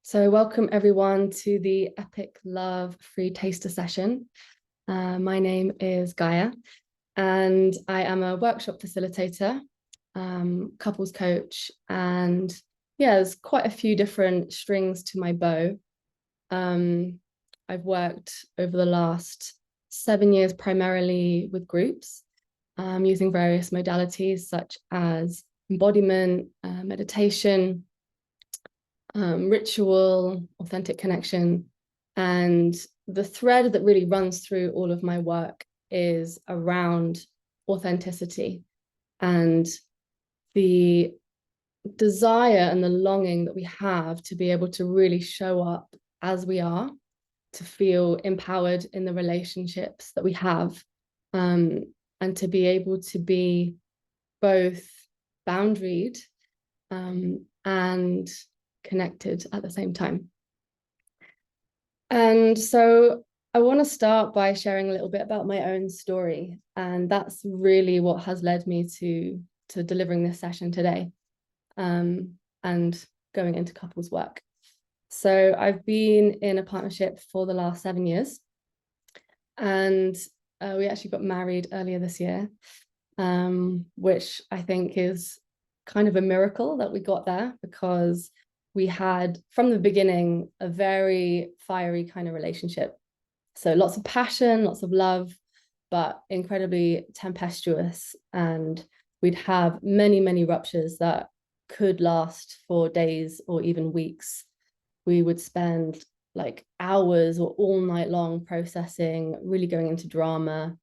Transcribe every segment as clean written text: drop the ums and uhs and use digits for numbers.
So welcome everyone to the Epic Love Free Taster session. My name is Gaia and I am a workshop facilitator, couples coach, and there's quite a few different strings to my bow. I've worked over the last 7 years primarily with groups, using various modalities such as embodiment, meditation, ritual, authentic connection. And the thread that really runs through all of my work is around authenticity and the desire and the longing that we have to be able to really show up as we are, to feel empowered in the relationships that we have, and to be able to be both boundaried and connected at the same time. And so I want to start by sharing a little bit about my own story. And that's really what has led me to delivering this session today, and going into couples work. So I've been in a partnership for the last 7 years, and we actually got married earlier this year, which I think is kind of a miracle that we got there, because we had from the beginning a very fiery kind of relationship. So lots of passion, lots of love, but incredibly tempestuous. And we'd have many, many ruptures that could last for days or even weeks. We would spend like hours or all night long processing, really going into drama,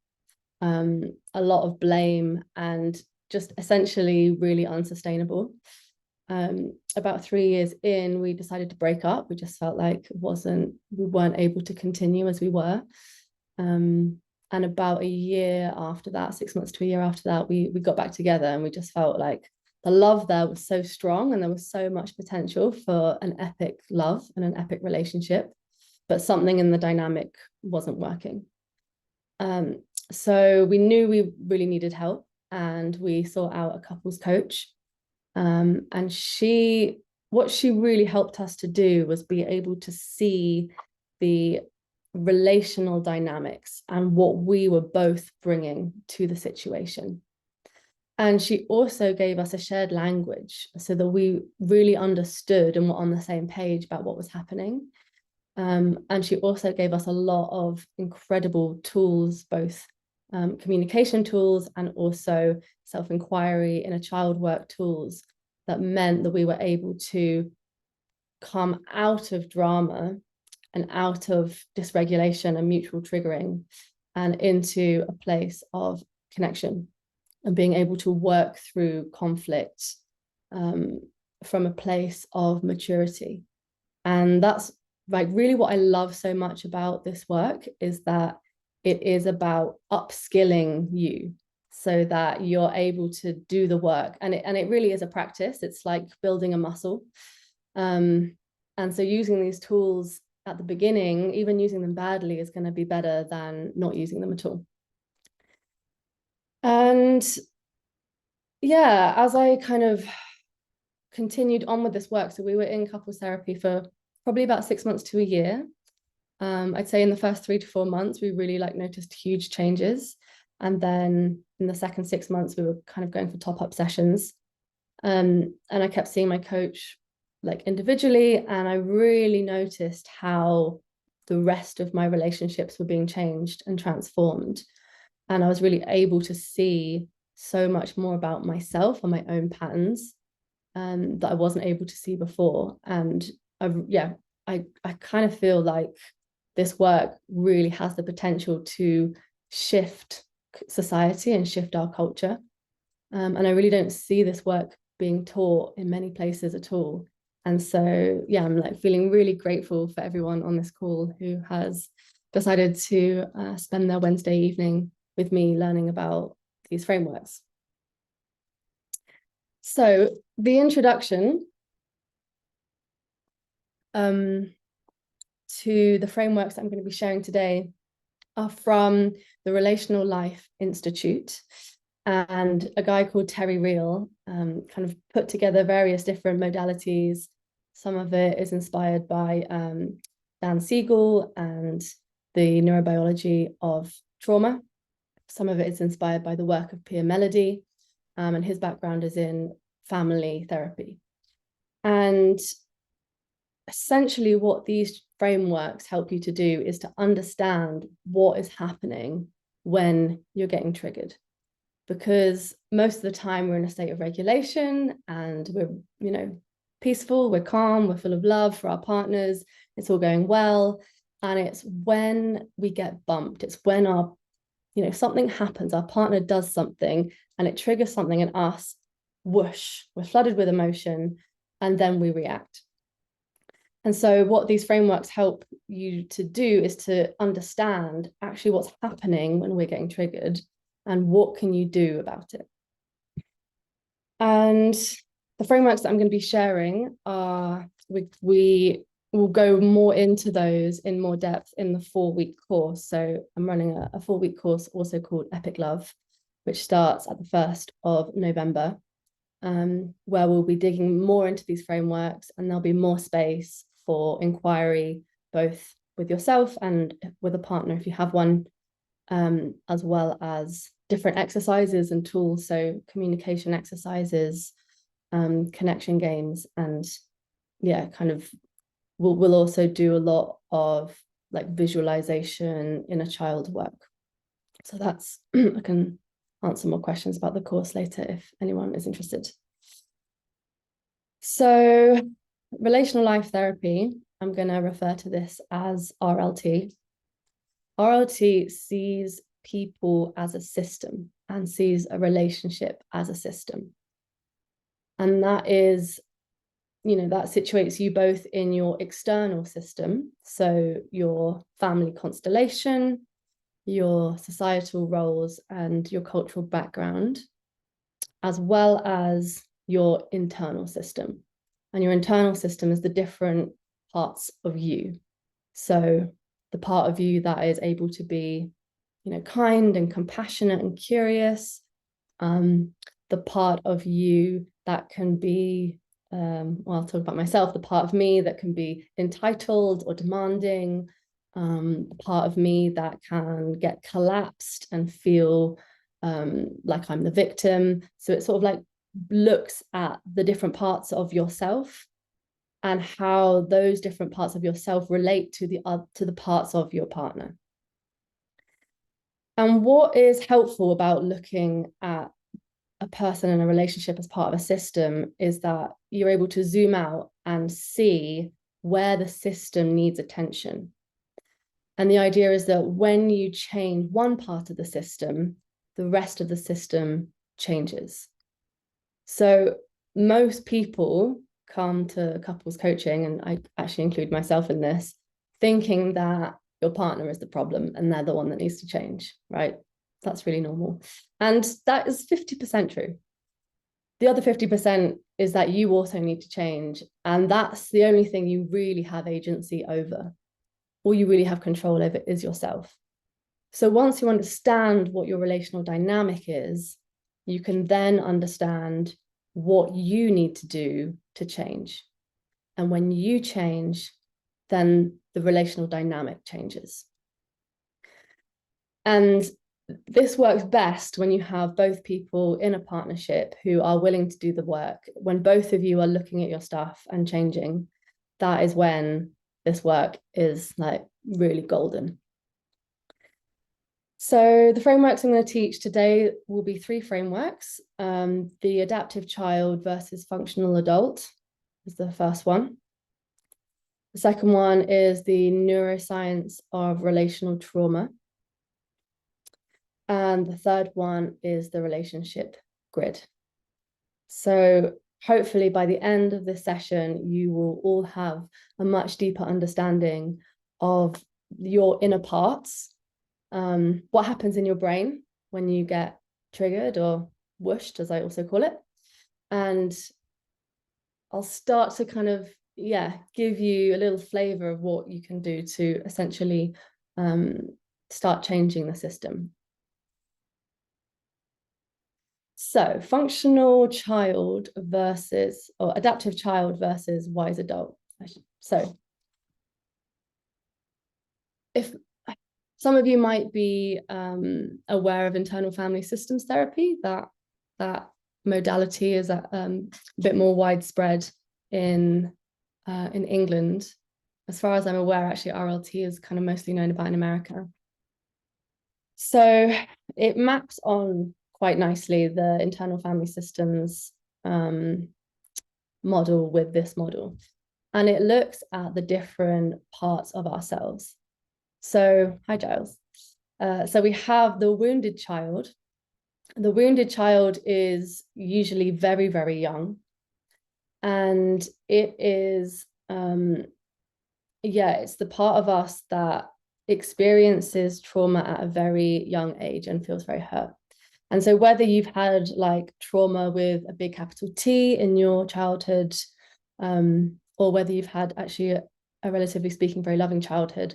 a lot of blame, and just essentially really unsustainable. About 3 years in, we decided to break up. We just felt like we weren't able to continue as we were. And about a year after that, 6 months to a year after that, we got back together, and we just felt like the love there was so strong and there was so much potential for an epic love and an epic relationship, but something in the dynamic wasn't working. So we knew we really needed help, and we sought out a couples coach. And what she really helped us to do was be able to see the relational dynamics and what we were both bringing to the situation. And she also gave us a shared language so that we really understood and were on the same page about what was happening. And she also gave us a lot of incredible tools, both communication tools and also self-inquiry, inner child work tools, that meant that we were able to come out of drama and out of dysregulation and mutual triggering and into a place of connection and being able to work through conflict from a place of maturity. And that's like really what I love so much about this work, is that it is about upskilling you so that you're able to do the work. And it really is a practice. It's like building a muscle. And so using these tools at the beginning, even using them badly, is going to be better than not using them at all. And as I kind of continued on with this work, so we were in couples therapy for probably about 6 months to a year. I'd say in the first 3 to 4 months, we really noticed huge changes. And then in the second 6 months, we were kind of going for top-up sessions. And I kept seeing my coach individually, and I really noticed how the rest of my relationships were being changed and transformed. And I was really able to see so much more about myself and my own patterns that I wasn't able to see before. And I kind of feel like this work really has the potential to shift society and shift our culture. And I really don't see this work being taught in many places at all. And so, I'm feeling really grateful for everyone on this call who has decided to spend their Wednesday evening with me learning about these frameworks. So the introduction to the frameworks that I'm going to be sharing today are from the Relational Life Institute, and a guy called Terry Real kind of put together various different modalities Some of it is inspired by Dan Siegel and the neurobiology of trauma. Some of it is inspired by the work of Pierre Melody, and his background is in family therapy. And essentially what these frameworks help you to do is to understand what is happening when you're getting triggered. Because most of the time we're in a state of regulation and we're, peaceful, we're calm, we're full of love for our partners, it's all going well. And it's when we get bumped, it's when something happens, our partner does something and it triggers something in us, whoosh, we're flooded with emotion, and then we react. And so what these frameworks help you to do is to understand actually what's happening when we're getting triggered and what can you do about it. And the frameworks that I'm going to be sharing are, we will go more into those in more depth in the 4-week course. So I'm running a 4-week course also called Epic Love, which starts at the 1st of November, where we'll be digging more into these frameworks, and there'll be more space for inquiry, both with yourself and with a partner if you have one, as well as different exercises and tools, so communication exercises, connection games, and we'll also do a lot of like visualization inner child work. So that's I can answer more questions about the course later if anyone is interested. So relational life therapy, I'm going to refer to this as RLT. RLT sees people as a system and sees a relationship as a system. And that is, that situates you both in your external system, so your family constellation, your societal roles, and your cultural background, as well as your internal system. And your internal system is the different parts of you. So the part of you that is able to be, kind and compassionate and curious, the part of you that can be, I'll talk about myself, the part of me that can be entitled or demanding, the part of me that can get collapsed and feel like I'm the victim. So it sort of like looks at the different parts of yourself and how those different parts of yourself relate to the parts of your partner. And what is helpful about looking at a person in a relationship as part of a system is that you're able to zoom out and see where the system needs attention. And the idea is that when you change one part of the system, the rest of the system changes. So most people come to couples coaching, and I actually include myself in this, thinking that your partner is the problem and they're the one that needs to change, right? That's really normal. And that is 50% true. The other 50% is that you also need to change. And that's the only thing you really have agency over. All you really have control over is yourself. So once you understand what your relational dynamic is, you can then understand what you need to do to change. And when you change, then the relational dynamic changes. And this works best when you have both people in a partnership who are willing to do the work. When both of you are looking at your stuff and changing, that is when this work is like really golden. So the frameworks I'm going to teach today will be 3 frameworks. The adaptive child versus functional adult is the first one. The second one is the neuroscience of relational trauma. And the third one is the relationship grid. So hopefully by the end of this session, you will all have a much deeper understanding of your inner parts, what happens in your brain when you get triggered or whooshed, as I also call it. And I'll start to kind of, give you a little flavor of what you can do to essentially start changing the system. So functional child versus, or adaptive child versus wise adult. So if some of you might be aware of internal family systems therapy, that modality is a bit more widespread in England. As far as I'm aware, actually, RLT is kind of mostly known about in America. So it maps on quite nicely the internal family systems model with this model. And it looks at the different parts of ourselves. So, hi, Giles. So we have the wounded child. The wounded child is usually very, very young. And it is, it's the part of us that experiences trauma at a very young age and feels very hurt. And so whether you've had like trauma with a big capital T in your childhood, or whether you've had actually a relatively speaking, very loving childhood,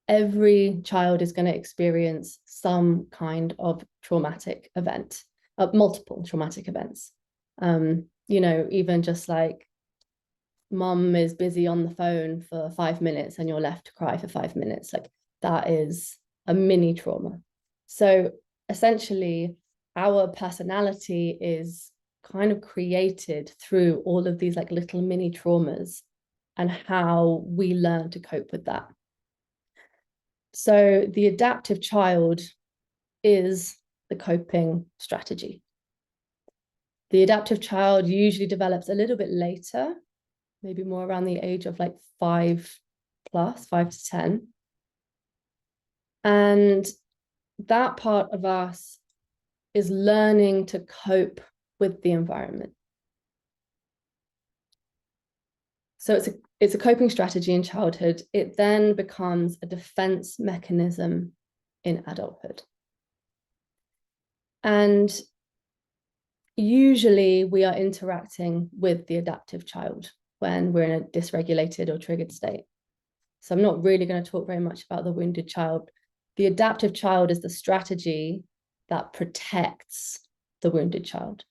every child is going to experience some kind of traumatic event, multiple traumatic events. Even just like mom is busy on the phone for 5 minutes and you're left to cry for 5 minutes, like that is a mini trauma. So essentially, our personality is kind of created through all of these like little mini traumas and how we learn to cope with that. So the adaptive child is the coping strategy. The adaptive child usually develops a little bit later, maybe more around the age of like 5 to 10. And that part of us is learning to cope with the environment. So it's a coping strategy in childhood. It then becomes a defense mechanism in adulthood. And usually we are interacting with the adaptive child when we're in a dysregulated or triggered state. So I'm not really going to talk very much about the wounded child. The adaptive child is the strategy that protects the wounded child.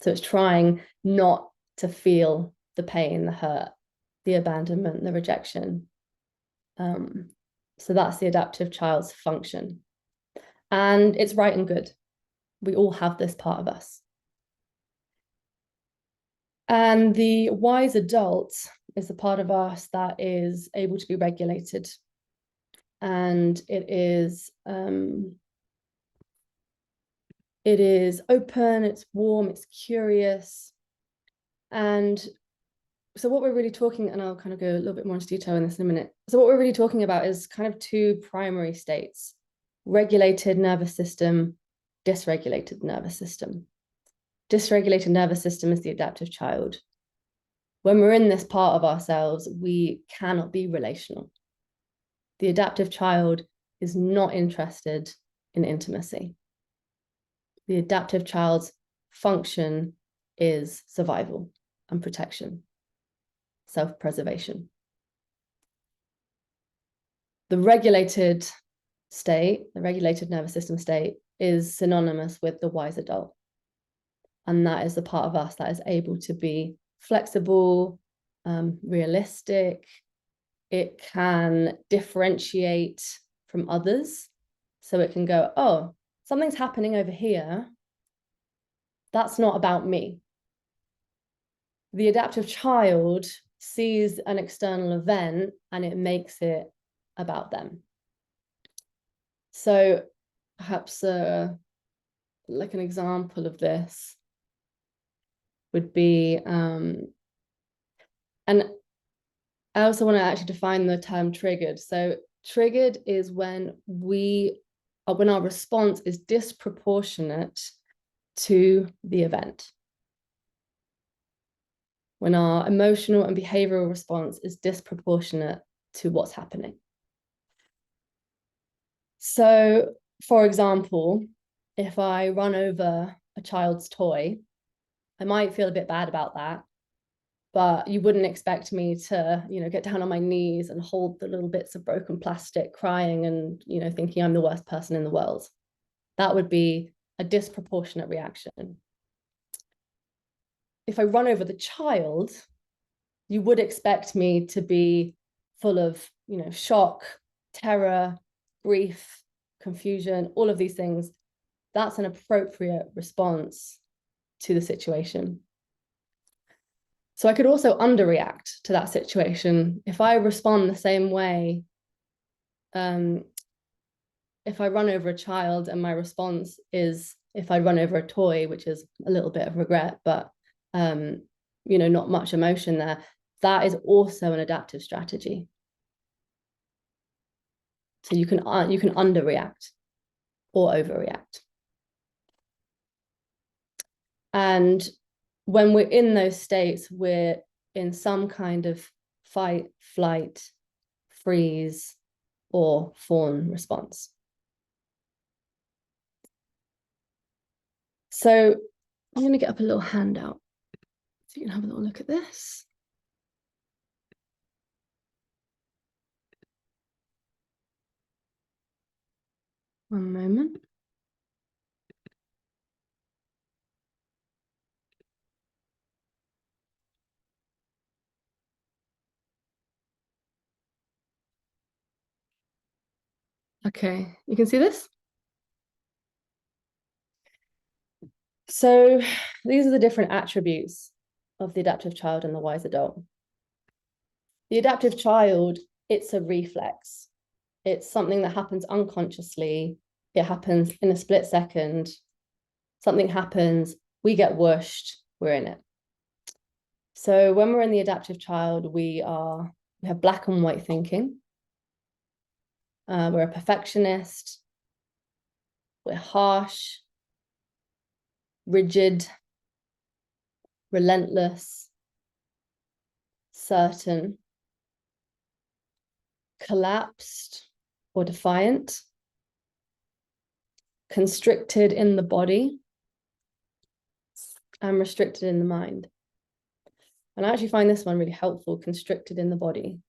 So it's trying not to feel the pain, the hurt, the abandonment, the rejection. So that's the adaptive child's function. And it's right and good. We all have this part of us. And the wise adult is the part of us that is able to be regulated. And it is open, it's warm, it's curious. And so what we're really talking, and I'll kind of go a little bit more into detail in this in a minute. So what we're really talking about is kind of two primary states: regulated nervous system, dysregulated nervous system. Dysregulated nervous system is the adaptive child. When we're in this part of ourselves, we cannot be relational. The adaptive child is not interested in intimacy. The adaptive child's function is survival and protection, self-preservation. The regulated state, the regulated nervous system state, is synonymous with the wise adult. And that is the part of us that is able to be flexible, realistic. It can differentiate from others. So it can go, oh, something's happening over here. That's not about me. The adaptive child sees an external event and it makes it about them. So perhaps like an example of this would be, and I also want to actually define the term triggered. So triggered is when our response is disproportionate to the event. When our emotional and behavioral response is disproportionate to what's happening. So, for example, if I run over a child's toy, I might feel a bit bad about that, but you wouldn't expect me to, get down on my knees and hold the little bits of broken plastic, crying and, thinking I'm the worst person in the world. That would be a disproportionate reaction. If I run over the child, you would expect me to be full of, shock, terror, grief, confusion, all of these things. That's an appropriate response to the situation. So I could also underreact to that situation. If I respond the same way, if I run over a child and my response is if I run over a toy, which is a little bit of regret, but not much emotion there, that is also an adaptive strategy. So you can underreact or overreact. And when we're in those states, we're in some kind of fight, flight, freeze, or fawn response. So I'm going to get up a little handout so you can have a little look at this. One moment. Okay, you can see this? So these are the different attributes of the adaptive child and the wise adult. The adaptive child, it's a reflex. It's something that happens unconsciously. It happens in a split second. Something happens, we get whooshed, we're in it. So when we're in the adaptive child, we have black and white thinking. We're a perfectionist. We're harsh, rigid, relentless, certain, collapsed or defiant, constricted in the body, and restricted in the mind. And I actually find this one really helpful, constricted in the body.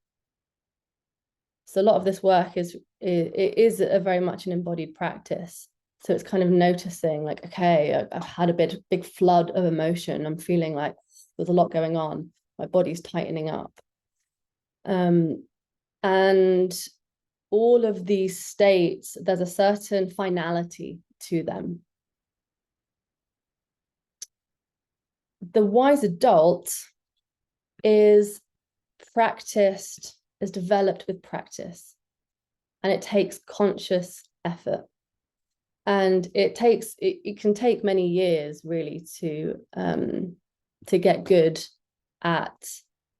So a lot of this work is a very much an embodied practice. So it's kind of noticing like, okay, I've had a big flood of emotion. I'm feeling like there's a lot going on. My body's tightening up. And all of these states, there's a certain finality to them. The wise adult is practiced, is developed with practice, and it takes conscious effort. And it can take many years really to get good at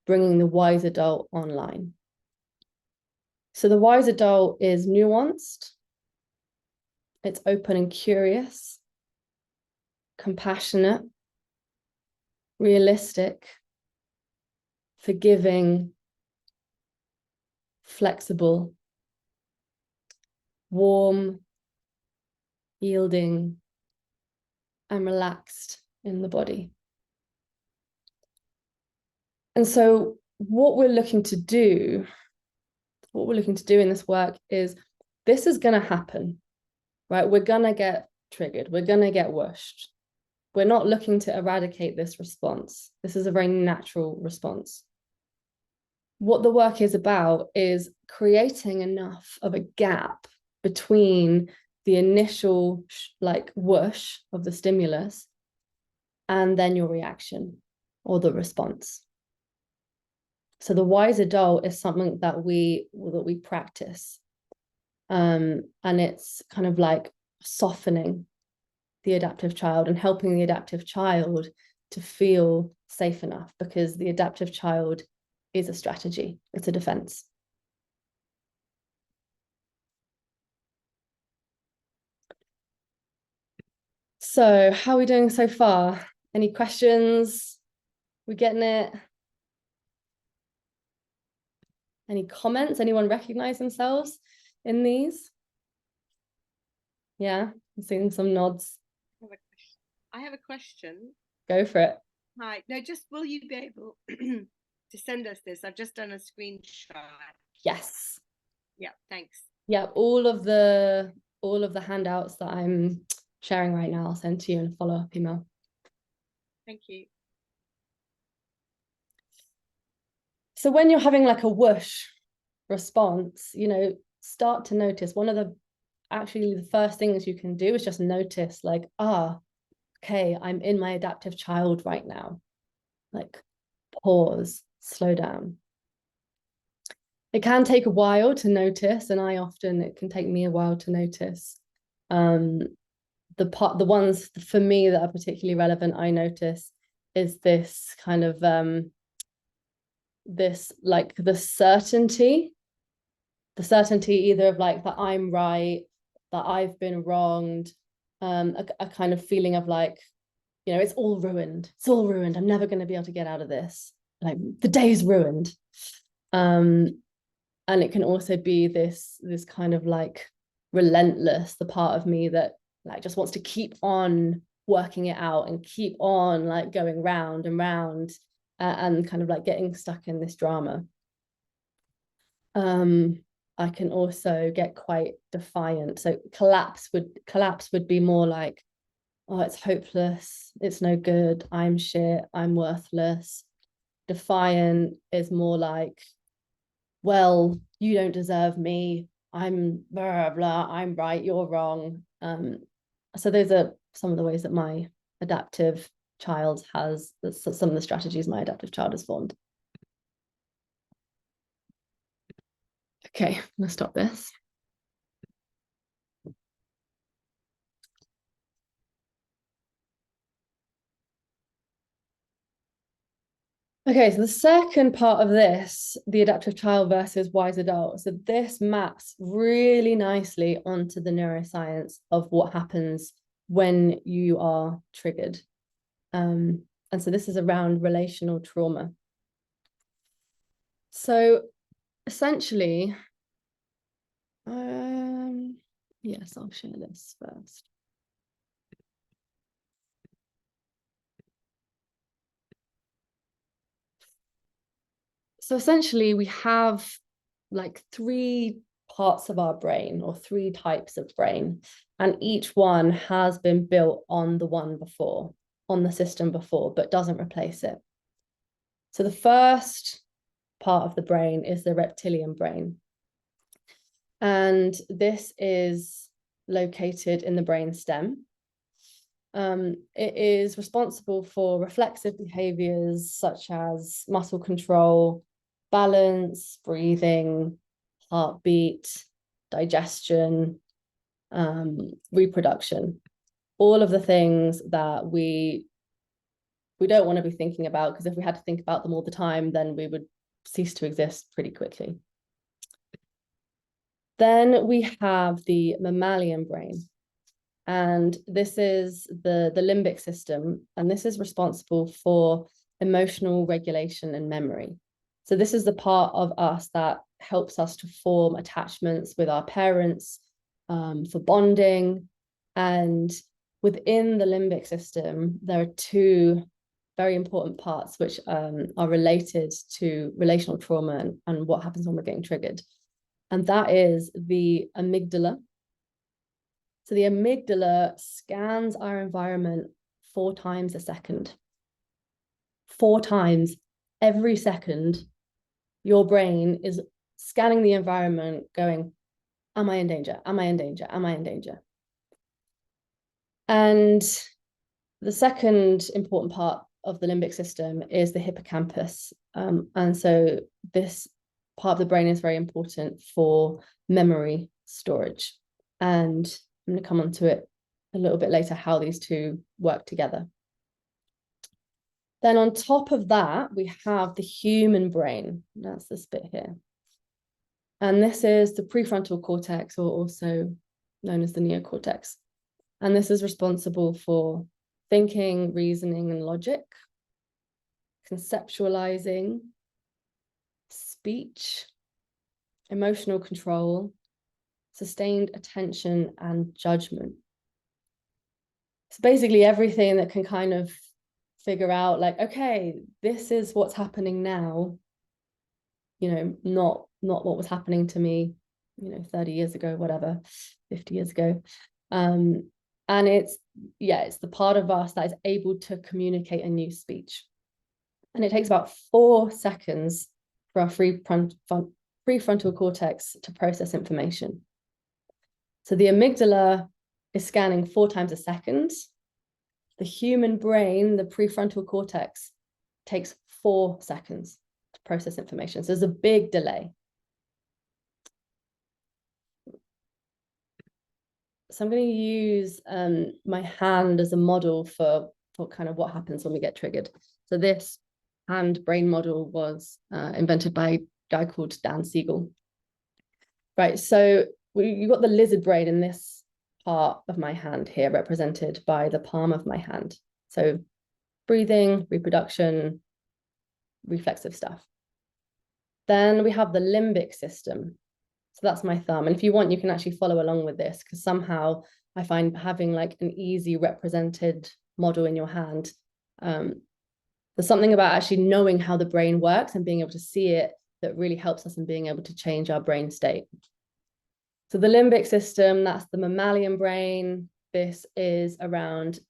bringing the wise adult online. So the wise adult is nuanced, it's open and curious, compassionate, realistic, forgiving, flexible, warm, yielding, and relaxed in the body. And so what we're looking to do in this work is this is going to happen, right? We're going to get triggered. We're going to get whooshed. We're not looking to eradicate this response. This is a very natural response. What the work is about is creating enough of a gap between the initial like whoosh of the stimulus and then your reaction or the response. So the wise adult is something that we practice. And it's kind of like softening the adaptive child and helping the adaptive child to feel safe enough, because the adaptive child is a strategy, it's a defense. So how are we doing so far? Any questions? We getting it? Any comments? Anyone recognize themselves in these? Yeah, I'm seeing some nods. I have a question. Go for it. Hi. No, just will you be able to send us this? I've just done a screenshot. Yes. Yeah, thanks. Yeah, all of the handouts that I'm sharing right now. I'll send to you in a follow-up email. Thank you. So when you're having like a whoosh response, you know, start to notice. One of the actually the first things you can do is just notice, like, okay, I'm in my adaptive child right now. Like, pause, slow down. It can take a while to notice, and it can take me a while to notice. The ones for me that are particularly relevant, I notice, is this kind of this like the certainty either of like that I'm right, that I've been wronged, a kind of feeling of like, you know, it's all ruined, I'm never going to be able to get out of this, like the day's ruined. And it can also be this kind of like relentless, the part of me that like just wants to keep on working it out and keep on like going round and round, and kind of like getting stuck in this drama. I can also get quite defiant. So collapse would be more like, oh, it's hopeless, it's no good, I'm shit, I'm worthless. Defiant is more like, well, you don't deserve me, I'm blah blah, I'm right, you're wrong. So those are some of the ways that my adaptive child has, some of the strategies my adaptive child has formed. Okay, I'm gonna stop this. Okay, so the second part of this, the adaptive child versus wise adult. So this maps really nicely onto the neuroscience of what happens when you are triggered. And so this is around relational trauma. So essentially, yes, I'll share this first. So essentially, we have like three parts of our brain, or three types of brain, and each one has been built on the one before, on the system before, but doesn't replace it. So the first part of the brain is the reptilian brain, and this is located in the brain stem. It is responsible for reflexive behaviors such as muscle control, balance, breathing, heartbeat, digestion, reproduction. All of the things that we don't want to be thinking about, because if we had to think about them all the time, then we would cease to exist pretty quickly. Then we have the mammalian brain. And this is the limbic system, and this is responsible for emotional regulation and memory. So this is the part of us that helps us to form attachments with our parents, for bonding. And within the limbic system, there are two very important parts which are related to relational trauma and what happens when we're getting triggered. And that is the amygdala. So the amygdala scans our environment 4 times a second. 4 times every second, your brain is scanning the environment, going, am I in danger? Am I in danger? Am I in danger? And the second important part of the limbic system is the hippocampus. And so this part of the brain is very important for memory storage. And I'm going to come on to it a little bit later, how these two work together. Then on top of that, we have the human brain. That's this bit here. And this is the prefrontal cortex, or also known as the neocortex. And this is responsible for thinking, reasoning, and logic, conceptualizing, speech, emotional control, sustained attention, and judgment. So basically everything that can kind of figure out, like, okay, this is what's happening now, you know, not what was happening to me, you know, 30 years ago, whatever, 50 years ago. And it's the part of us that is able to communicate a new speech. And it takes about 4 seconds for our prefrontal cortex to process information. So the amygdala is scanning 4 times a second. The human brain, the prefrontal cortex, takes 4 seconds to process information. So there's a big delay. So I'm going to use my hand as a model for kind of what happens when we get triggered. So this hand brain model was invented by a guy called Dan Siegel. Right, so you've got the lizard brain in this part of my hand here, represented by the palm of my hand. So breathing, reproduction, reflexive stuff. Then we have the limbic system. So that's my thumb. And if you want, you can actually follow along with this, because somehow I find having like an easy represented model in your hand, there's something about actually knowing how the brain works and being able to see it that really helps us in being able to change our brain state. So the limbic system, that's the mammalian brain. This is around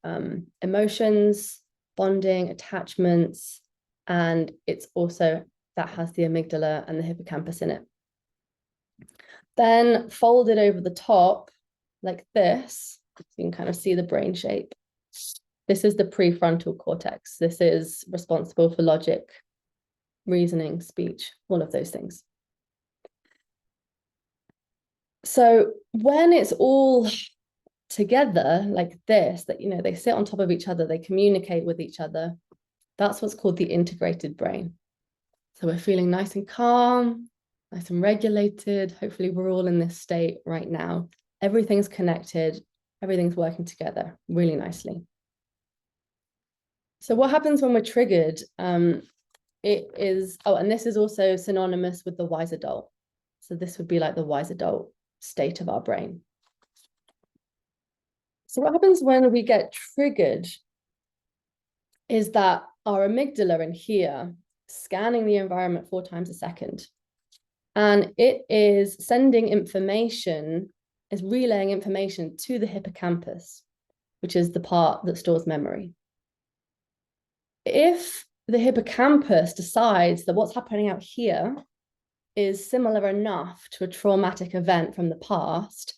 emotions, bonding, attachments, and it's also that has the amygdala and the hippocampus in it. Then folded over the top like this, you can kind of see the brain shape. This is the prefrontal cortex. This is responsible for logic, reasoning, speech, all of those things. So when it's all together like this, that, you know, they sit on top of each other, they communicate with each other, that's what's called the integrated brain. So we're feeling nice and calm, nice and regulated. Hopefully we're all in this state right now. Everything's connected, everything's working together really nicely. So what happens when we're triggered? It is, and this is also synonymous with the wise adult. So this would be like the wise adult state of our brain. So what happens when we get triggered is that our amygdala in here scanning the environment 4 times a second. And it is sending information, is relaying information to the hippocampus, which is the part that stores memory. If the hippocampus decides that what's happening out here is similar enough to a traumatic event from the past,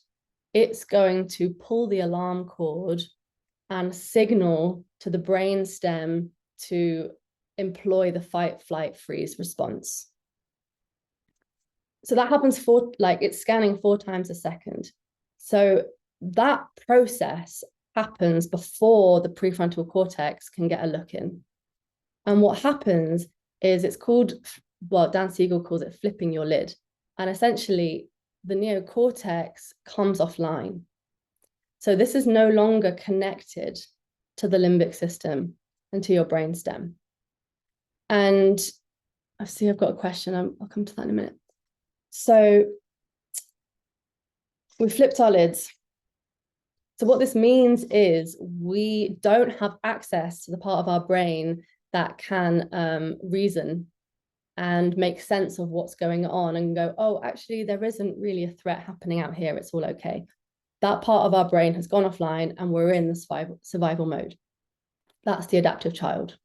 it's going to pull the alarm cord and signal to the brain stem to employ the fight, flight, freeze response. So that happens it's scanning 4 times a second. So that process happens before the prefrontal cortex can get a look in. And what happens is it's called, well, Dan Siegel calls it flipping your lid. And essentially the neocortex comes offline. So this is no longer connected to the limbic system and to your brainstem. And I see I've got a question. I'll come to that in a minute. So we flipped our lids. So what this means is we don't have access to the part of our brain that can reason and make sense of what's going on and go, oh, actually, there isn't really a threat happening out here. It's all okay. That part of our brain has gone offline and we're in the survival mode. That's the adaptive child.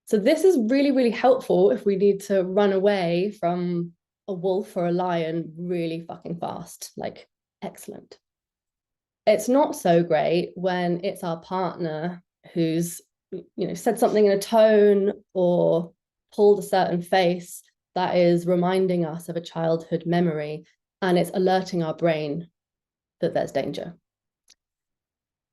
So this is really, really helpful if we need to run away from a wolf or a lion really fucking fast. Like, excellent. It's not so great when it's our partner who's, said something in a tone or pulled a certain face that is reminding us of a childhood memory, and it's alerting our brain that there's danger.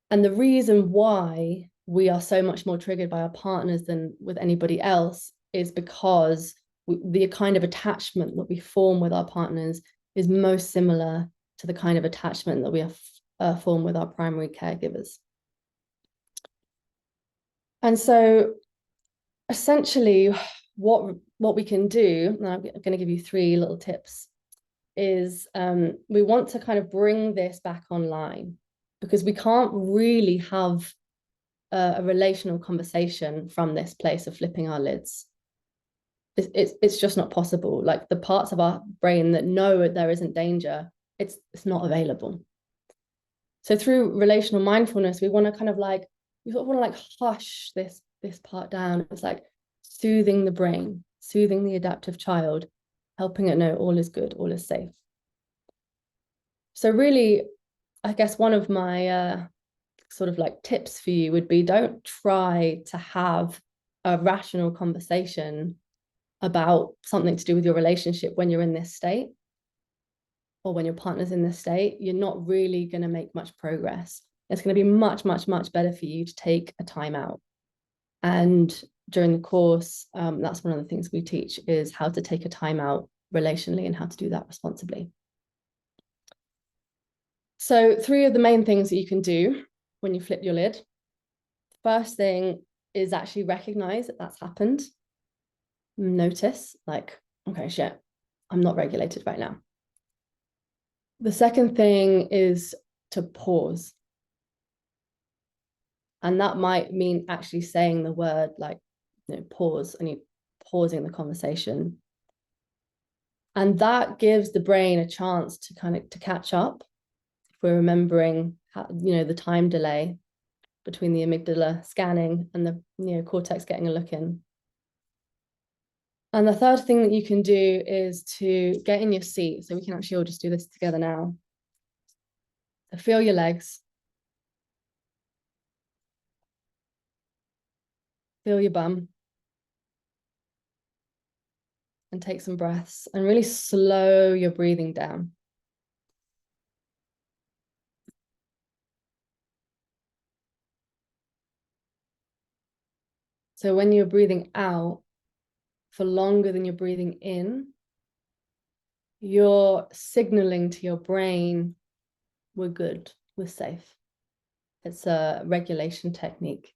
And the reason why we are so much more triggered by our partners than with anybody else is because the kind of attachment that we form with our partners is most similar to the kind of attachment that we have formed with our primary caregivers. And so essentially what we can do, and I'm going to give you 3 little tips, is we want to kind of bring this back online, because we can't really have a relational conversation from this place of flipping our lids. It's just not possible. Like, the parts of our brain that know there isn't danger, it's not available. So through relational mindfulness, we want to kind of like, we sort of want to like hush this part down. It's like soothing the brain, soothing the adaptive child, helping it know all is good, all is safe. So really, I guess one of my sort of like tips for you would be, don't try to have a rational conversation about something to do with your relationship when you're in this state, or when your partner's in this state. You're not really going to make much progress. It's going to be much, much, much better for you to take a time out. And during the course, that's one of the things we teach, is how to take a time out relationally and how to do that responsibly. So 3 of the main things that you can do when you flip your lid. First thing is actually recognize that that's happened. Notice, like, okay, shit, I'm not regulated right now. The second thing is to pause. And that might mean actually saying the word, like, pause, and you pausing the conversation. And that gives the brain a chance to kind of to catch up. If we're remembering how, the time delay between the amygdala scanning and the cortex getting a look in. And the third thing that you can do is to get in your seat. So we can actually all just do this together now. So feel your legs. Feel your bum. And take some breaths and really slow your breathing down. So when you're breathing out for longer than you're breathing in, you're signaling to your brain, we're good, we're safe. It's a regulation technique.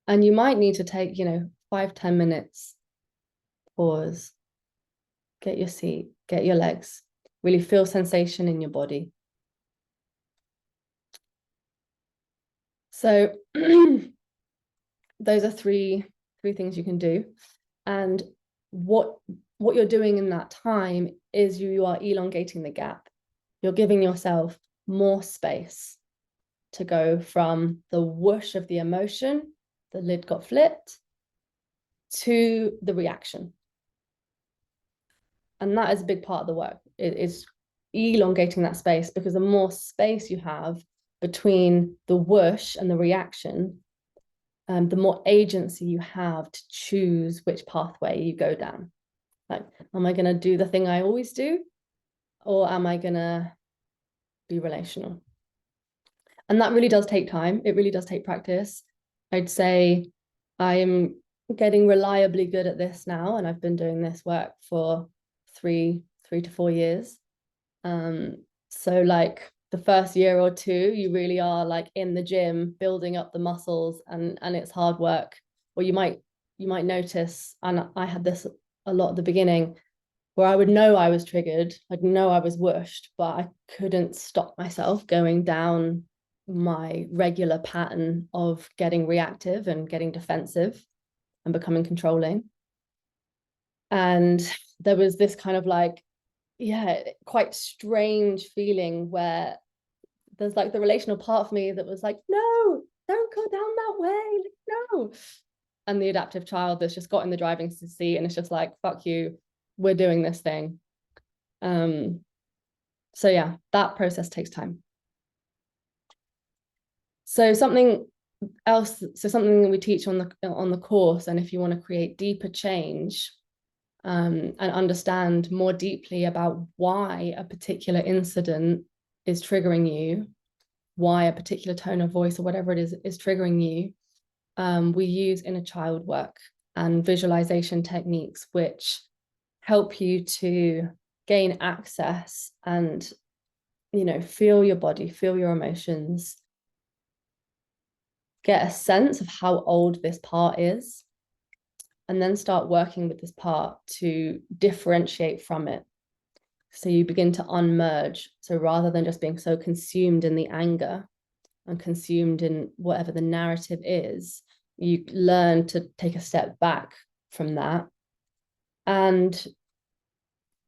And you might need to take, 5-10 minutes, pause, get your seat, get your legs, really feel sensation in your body. So those are three things you can do. And what you're doing in that time is you are elongating the gap. You're giving yourself more space to go from the whoosh of the emotion, the lid got flipped, to the reaction. And that is a big part of the work. It is elongating that space, because the more space you have between the whoosh and the reaction, the more agency you have to choose which pathway you go down. Like, am I going to do the thing I always do? Or am I going to be relational? And that really does take time. It really does take practice. I'd say I'm getting reliably good at this now. And I've been doing this work for three to 4 years. So like the first year or two, you really are like in the gym, building up the muscles, and it's hard work. Or you might notice, and I had this a lot at the beginning, where I would know I was triggered, I'd know I was whooshed, but I couldn't stop myself going down my regular pattern of getting reactive and getting defensive and becoming controlling. And there was this kind of like, quite strange feeling where there's like the relational part of me that was like, no, don't go down that way, no. And the adaptive child that's just got in the driving seat and it's just like, fuck you, we're doing this thing. So yeah, that process takes time. So something that we teach on the course, and if you want to create deeper change, and understand more deeply about why a particular incident is triggering you, why a particular tone of voice or whatever it is triggering you, we use inner child work and visualization techniques, which help you to gain access and, feel your body, feel your emotions, get a sense of how old this part is, and then start working with this part to differentiate from it. So you begin to unmerge. So rather than just being so consumed in the anger and consumed in whatever the narrative is, you learn to take a step back from that and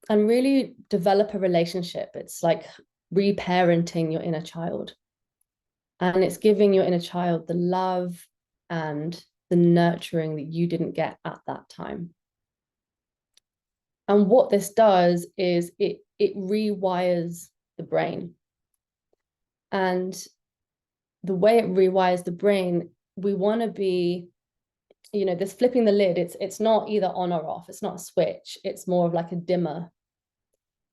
and really develop a relationship. It's like reparenting your inner child. And it's giving your inner child the love and the nurturing that you didn't get at that time. And what this does is it rewires the brain. And the way it rewires the brain, we want to be, this flipping the lid, it's not either on or off. It's not a switch. It's more of like a dimmer.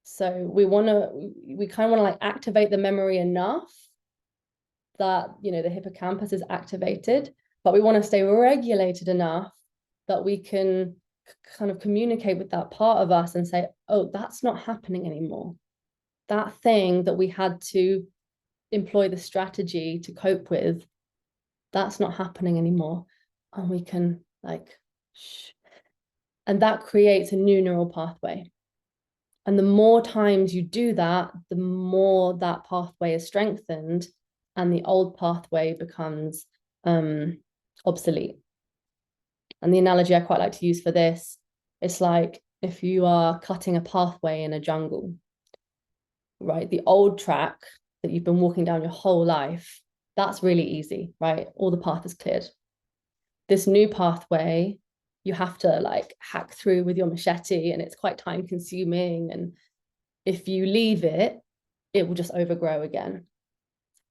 So we kind of want to like activate the memory enough that, the hippocampus is activated, but we want to stay regulated enough that we can kind of communicate with that part of us and say, oh, that's not happening anymore. That thing that we had to employ the strategy to cope with, that's not happening anymore. And we can like, shh. And that creates a new neural pathway. And the more times you do that, the more that pathway is strengthened and the old pathway becomes obsolete. And the analogy I quite like to use for this, it's like if you are cutting a pathway in a jungle, right? The old track that you've been walking down your whole life, that's really easy, right? All the path is cleared. This new pathway, you have to like hack through with your machete, and it's quite time consuming. And if you leave it, it will just overgrow again.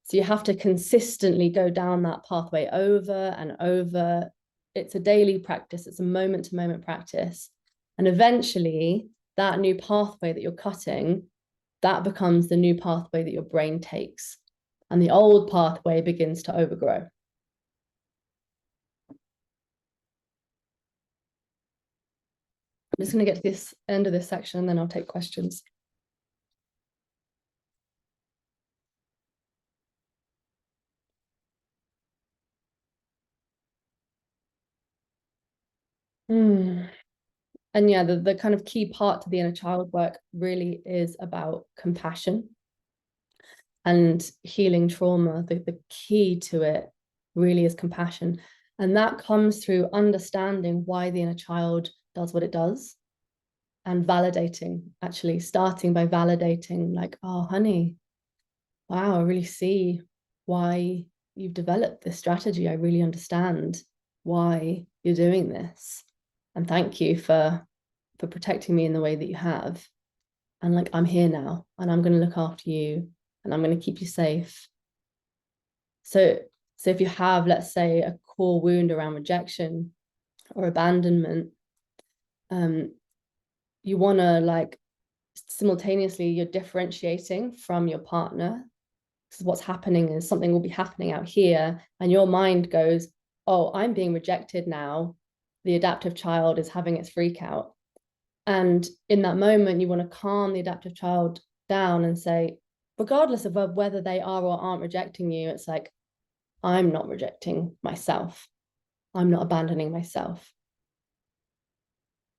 So you have to consistently go down that pathway over and over. It's a daily practice. It's a moment to moment practice. And eventually that new pathway that you're cutting, that becomes the new pathway that your brain takes. And the old pathway begins to overgrow. I'm just going to get to this end of this section, and then I'll take questions. And yeah, the kind of key part to the inner child work really is about compassion and healing trauma. The key to it really is compassion. And that comes through understanding why the inner child does what it does and validating, actually starting by validating, like, oh, honey, wow, I really see why you've developed this strategy. I really understand why you're doing this. And thank you for protecting me in the way that you have. And like, I'm here now, and I'm going to look after you, and I'm going to keep you safe. So if you have, let's say, a core wound around rejection or abandonment, you want to like simultaneously you're differentiating from your partner. Because what's happening is something will be happening out here, and your mind goes, oh, I'm being rejected now. The adaptive child is having its freak out. And in that moment, you want to calm the adaptive child down and say, regardless of whether they are or aren't rejecting you, it's like, I'm not rejecting myself. I'm not abandoning myself.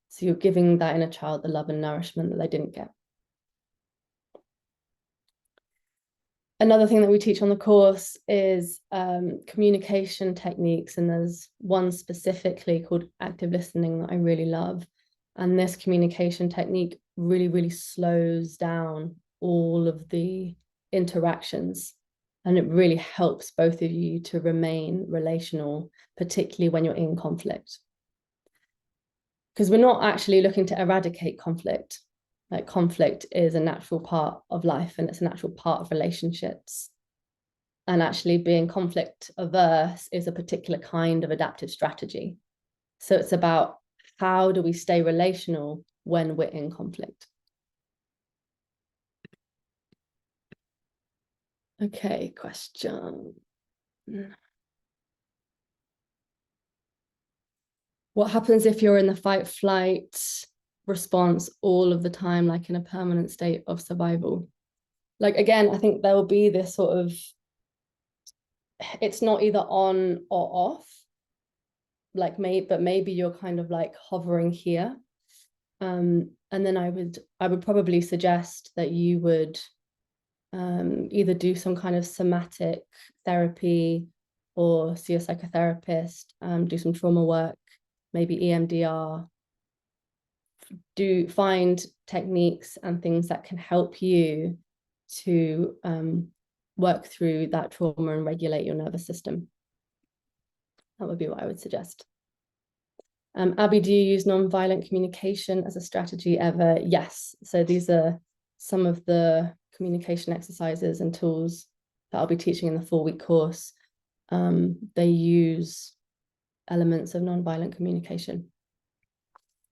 So you're giving that inner child the love and nourishment that they didn't get. Another thing that we teach on the course is communication techniques. And there's one specifically called active listening that I really love. And this communication technique really, really slows down all of the interactions. And it really helps both of you to remain relational, particularly when you're in conflict. Because we're not actually looking to eradicate conflict. Like, conflict is a natural part of life, and it's a natural part of relationships. And actually being conflict averse is a particular kind of adaptive strategy. So it's about how do we stay relational when we're in conflict? Okay, question. What happens if you're in the fight flight response all of the time, like in a permanent state of survival? Like, again, I think there will be this sort of, it's not either on or off, like maybe you're kind of like hovering here. And then I would probably suggest that you would either do some kind of somatic therapy or see a psychotherapist, do some trauma work, maybe EMDR, find techniques and things that can help you to work through that trauma and regulate your nervous system. That would be what I would suggest. Abby, do you use non-violent communication as a strategy ever? Yes. So these are some of the communication exercises and tools that I'll be teaching in the 4-week course. They use elements of non-violent communication.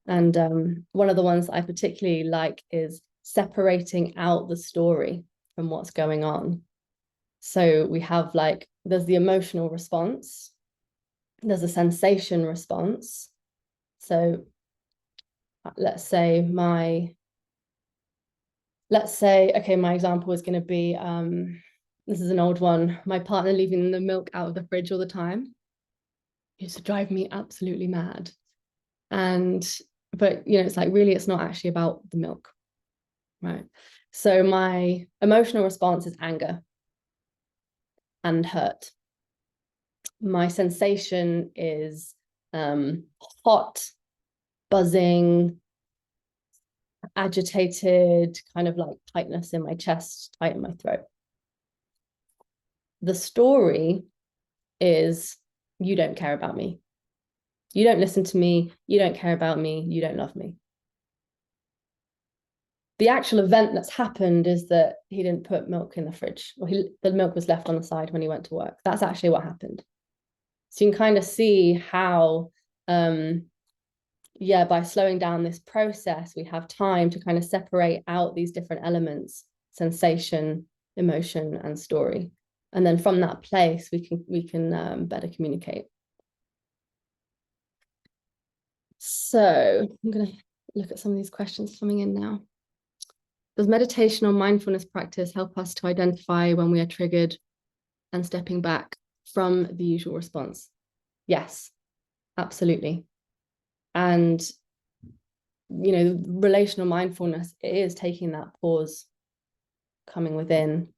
And one of the ones I particularly like is separating out the story from what's going on. So we have there's the emotional response, there's a sensation response. So let's say, okay, my example is going to be, this is an old one, my partner leaving the milk out of the fridge all the time used to drive me absolutely mad. But it's really, it's not actually about the milk, right? So my emotional response is anger and hurt. My sensation is hot, buzzing, agitated, kind of like tightness in my chest, tight in my throat. The story is, you don't care about me. You don't listen to me. You don't care about me. You don't love me. The actual event that's happened is that he didn't put milk in the fridge, or the milk was left on the side when he went to work. That's actually what happened. So you can kind of see how, by slowing down this process, we have time to kind of separate out these different elements: sensation, emotion, and story. And then from that place, we can better communicate. So I'm going to look at some of these questions coming in now. Does meditation or mindfulness practice help us to identify when we are triggered and stepping back from the usual response? Yes, absolutely. And, relational mindfulness is taking that pause, coming within.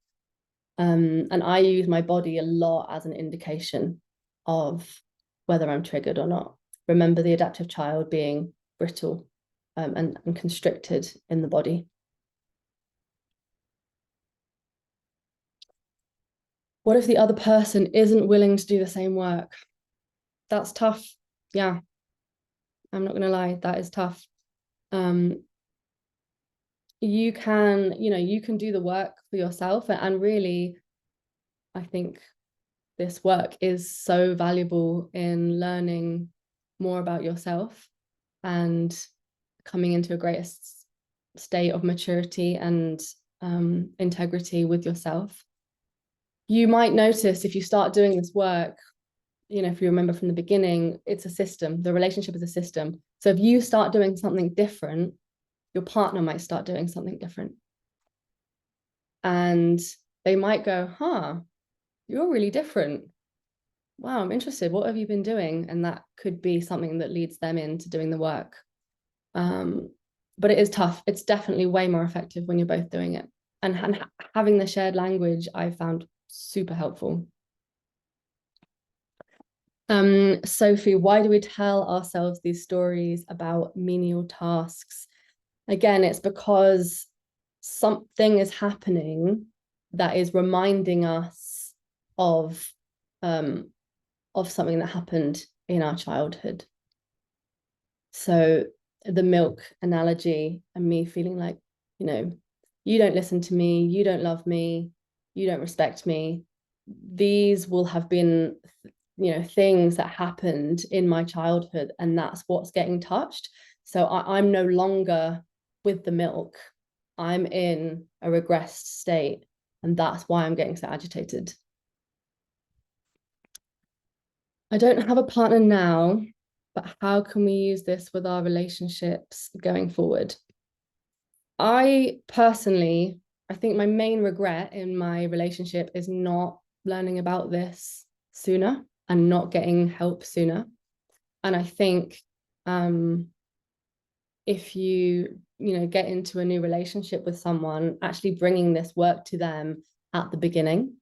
And I use my body a lot as an indication of whether I'm triggered or not. Remember the adaptive child being brittle and constricted in the body. What if the other person isn't willing to do the same work? That's tough. Yeah, I'm not going to lie, that is tough. You can do the work for yourself, and really, I think this work is so valuable in learning more about yourself and coming into a greater state of maturity and integrity with yourself. You might notice if you start doing this work, if you remember from the beginning, it's a system. The relationship is a system. So if you start doing something different, your partner might start doing something different. And they might go, you're really different. Wow, I'm interested. What have you been doing? And that could be something that leads them into doing the work. But it is tough. It's definitely way more effective when you're both doing it. And having the shared language, I found super helpful. Sophie, why do we tell ourselves these stories about menial tasks? Again, it's because something is happening that is reminding us of something that happened in our childhood. So the milk analogy and me feeling like, you don't listen to me, you don't love me, you don't respect me. These will have been, things that happened in my childhood, and that's what's getting touched. So I'm no longer with the milk. I'm in a regressed state, and that's why I'm getting so agitated. I don't have a partner now, but how can we use this with our relationships going forward? I think my main regret in my relationship is not learning about this sooner and not getting help sooner. And I think if you get into a new relationship with someone, actually bringing this work to them at the beginning,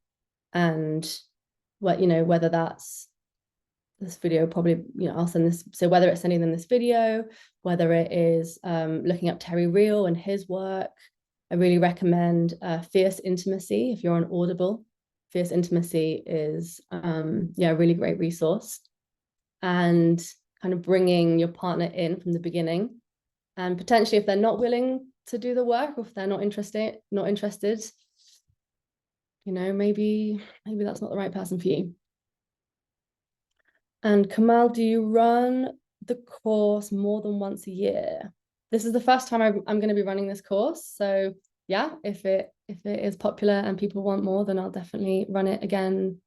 and whether that's this video probably, I'll send this. So whether it's sending them this video, whether it is looking up Terry Real and his work, I really recommend Fierce Intimacy if you're on Audible. Fierce Intimacy is a really great resource, and kind of bringing your partner in from the beginning, and potentially if they're not willing to do the work, or if they're not interested, maybe that's not the right person for you. And Kamal, do you run the course more than once a year? This is the first time I'm going to be running this course. So yeah, if it is popular and people want more, then I'll definitely run it again,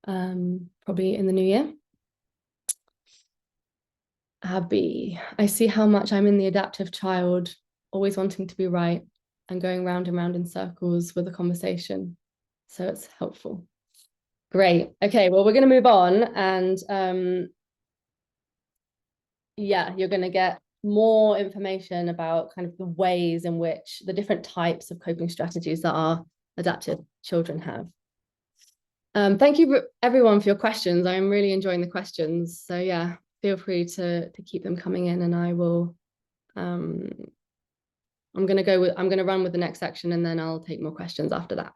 probably in the new year. Abby, I see how much I'm in the adaptive child, always wanting to be right and going round and round in circles with a conversation. So it's helpful. Great. Okay, well, we're going to move on, and you're going to get more information about kind of the ways in which the different types of coping strategies that our adaptive children have. Thank you everyone for your questions. I'm really enjoying the questions. So yeah, feel free to keep them coming in, and I will I'm going to run with the next section, and then I'll take more questions after that.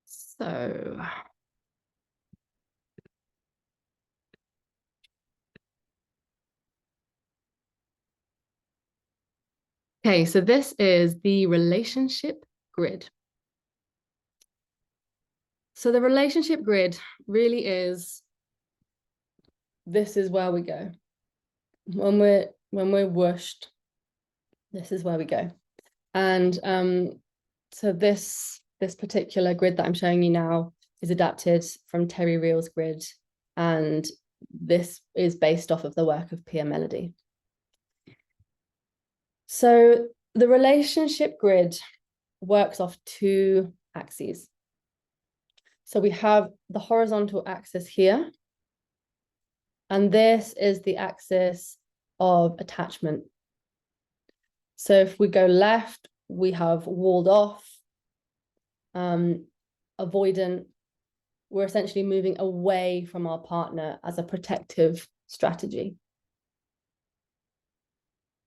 So okay, so this is the relationship grid. So the relationship grid really is, this is where we go. When we're whooshed, this is where we go. And so this particular grid that I'm showing you now is adapted from Terry Real's grid, and this is based off of the work of Pia Melody. So the relationship grid works off two axes. So we have the horizontal axis here, and this is the axis of attachment. So if we go left, we have walled off, avoidant. We're essentially moving away from our partner as a protective strategy.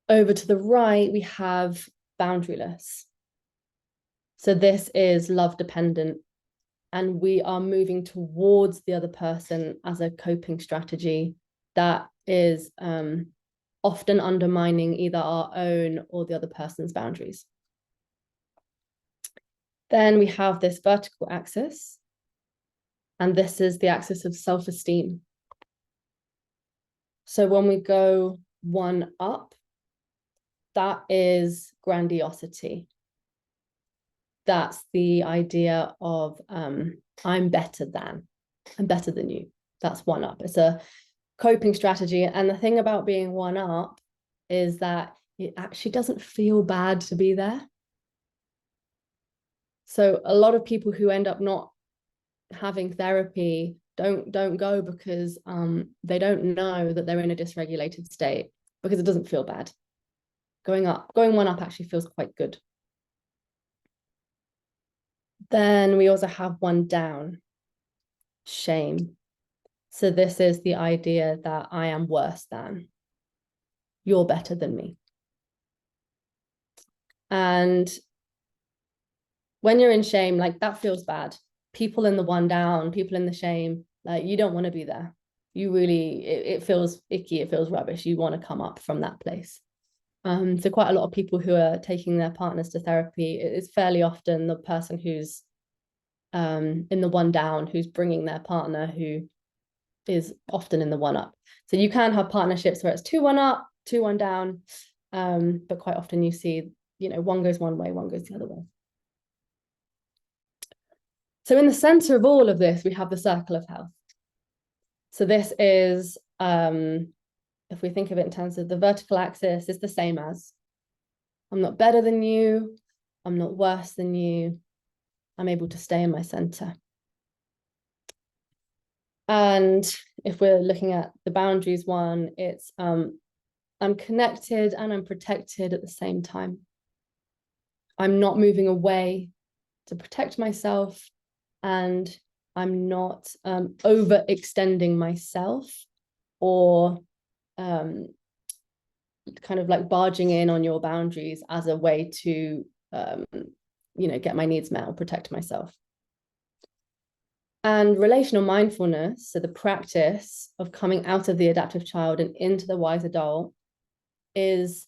Over to the right, we have boundaryless. So this is love dependent, and we are moving towards the other person as a coping strategy that is often undermining either our own or the other person's boundaries. Then we have this vertical axis, and this is the axis of self-esteem. So when we go one up, that is grandiosity. That's the idea of I'm better than you. That's one up. It's a coping strategy. And the thing about being one up is that it actually doesn't feel bad to be there. So a lot of people who end up not having therapy don't go because they don't know that they're in a dysregulated state, because it doesn't feel bad. Going one up actually feels quite good. Then we also have one down, shame. So this is the idea that I am worse than, you're better than me. And when you're in shame, like, that feels bad. People in the one down, people in the shame, like, you don't want to be there. You really, it feels icky, it feels rubbish. You want to come up from that place. So quite a lot of people who are taking their partners to therapy, it's fairly often the person who's in the one down, who's bringing their partner, who is often in the one up. So you can have partnerships where it's 2 1 up, 2 1 down, but quite often you see, one goes one way, one goes the other way. So in the center of all of this, we have the circle of health. So this is, if we think of it in terms of the vertical axis, it's the same as, I'm not better than you, I'm not worse than you, I'm able to stay in my center. And if we're looking at the boundaries one, it's I'm connected and I'm protected at the same time. I'm not moving away to protect myself, and I'm not overextending myself or kind of like barging in on your boundaries as a way to get my needs met or protect myself. And relational mindfulness, so the practice of coming out of the adaptive child and into the wise adult, is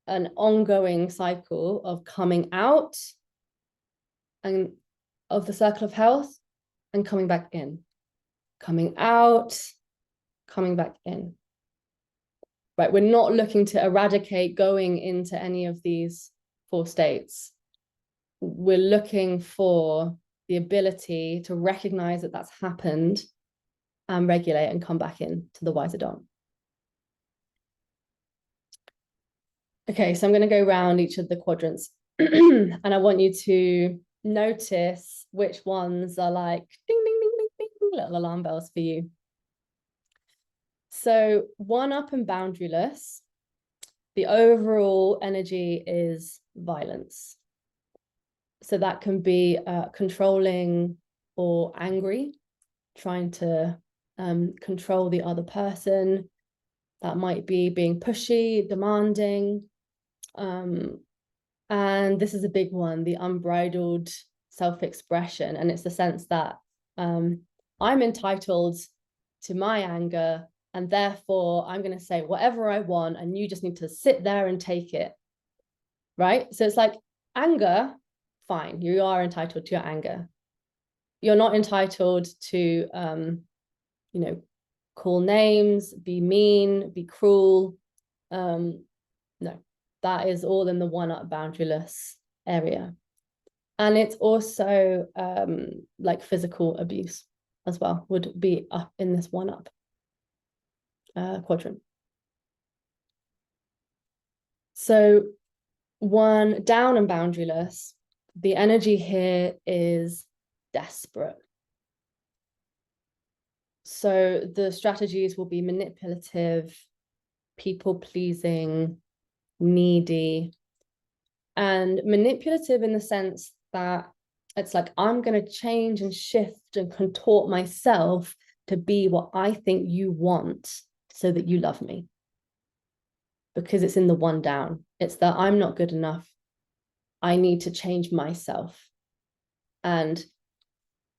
an ongoing cycle of coming out and of the circle of health and coming back in, coming out, coming back in. Right, we're not looking to eradicate going into any of these 4 states. We're looking for the ability to recognize that that's happened and regulate and come back in to the wise adult. Okay, so I'm going to go around each of the quadrants and I want you to notice which ones are like ding, ding, ding, ding, ding, little alarm bells for you. So 1-up and boundaryless, the overall energy is violence. So that can be controlling or angry, trying to control the other person. That might be being pushy, demanding. And this is a big one, the unbridled self-expression. And it's the sense that I'm entitled to my anger, and therefore I'm going to say whatever I want, and you just need to sit there and take it. Right? So it's like anger, fine, you are entitled to your anger. You're not entitled to call names, be mean, be cruel. No, that is all in the 1-up boundaryless area. And it's also like physical abuse as well would be up in this 1-up quadrant. So 1 down and boundaryless, the energy here is desperate. So the strategies will be manipulative, people-pleasing, needy, and manipulative in the sense that it's like, I'm going to change and shift and contort myself to be what I think you want so that you love me. Because it's in the 1 down. It's that I'm not good enough. I need to change myself. And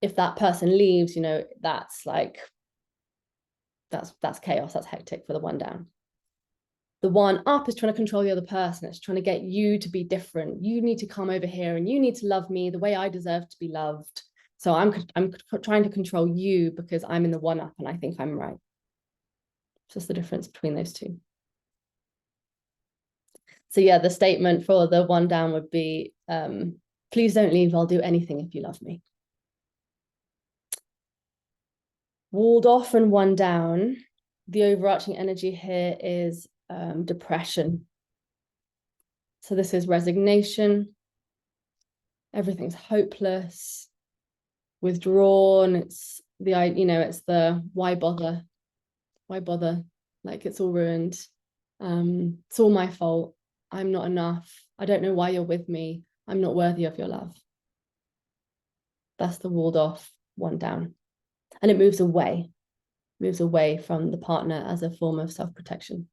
if that person leaves, that's like, that's chaos, that's hectic for the 1 down. The 1-up is trying to control the other person. It's trying to get you to be different. You need to come over here and you need to love me the way I deserve to be loved. So I'm trying to control you because I'm in the 1-up and I think I'm right. It's just the difference between those 2. So yeah, the statement for the 1 down would be, please don't leave. I'll do anything if you love me. Walled off and 1 down, the overarching energy here is depression. So this is resignation. Everything's hopeless, withdrawn. It's the, it's the why bother? Why bother? Like, it's all ruined. It's all my fault. I'm not enough. I don't know why you're with me. I'm not worthy of your love. That's the walled off 1 down. And it moves away from the partner as a form of self-protection.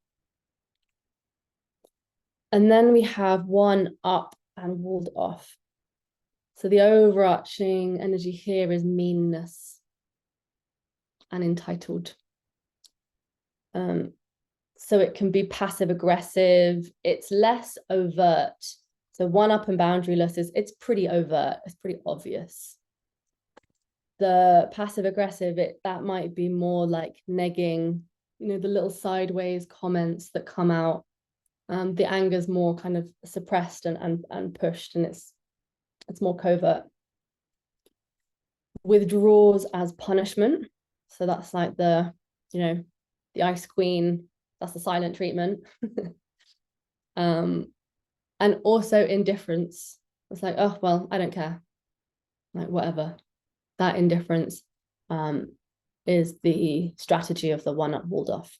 And then we have 1 up and walled off. So the overarching energy here is meanness and entitled. So it can be passive aggressive. It's less overt. So 1-up and boundaryless it's pretty overt. It's pretty obvious. The passive aggressive, that might be more like negging, the little sideways comments that come out. The anger's more kind of suppressed and pushed, and it's more covert. Withdraws as punishment. So that's like the ice queen, that's the silent treatment. And also indifference. It's like, oh, well, I don't care. Like, whatever. That indifference is the strategy of the 1-up walled off.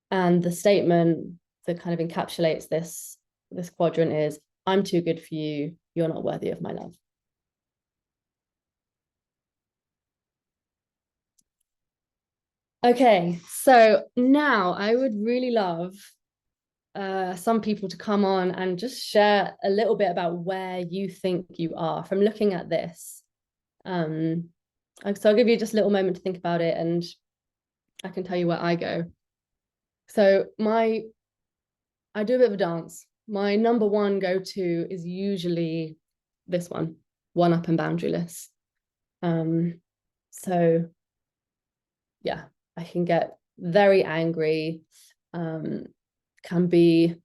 And the statement that kind of encapsulates this quadrant is, I'm too good for you. You're not worthy of my love. Okay, so now I would really love some people to come on and just share a little bit about where you think you are from looking at this. Um, so I'll give you just a little moment to think about it, and I can tell you where I go. So I do a bit of a dance. My number one go-to is usually this one up and boundaryless. Um, so yeah, I can get very angry, um, can be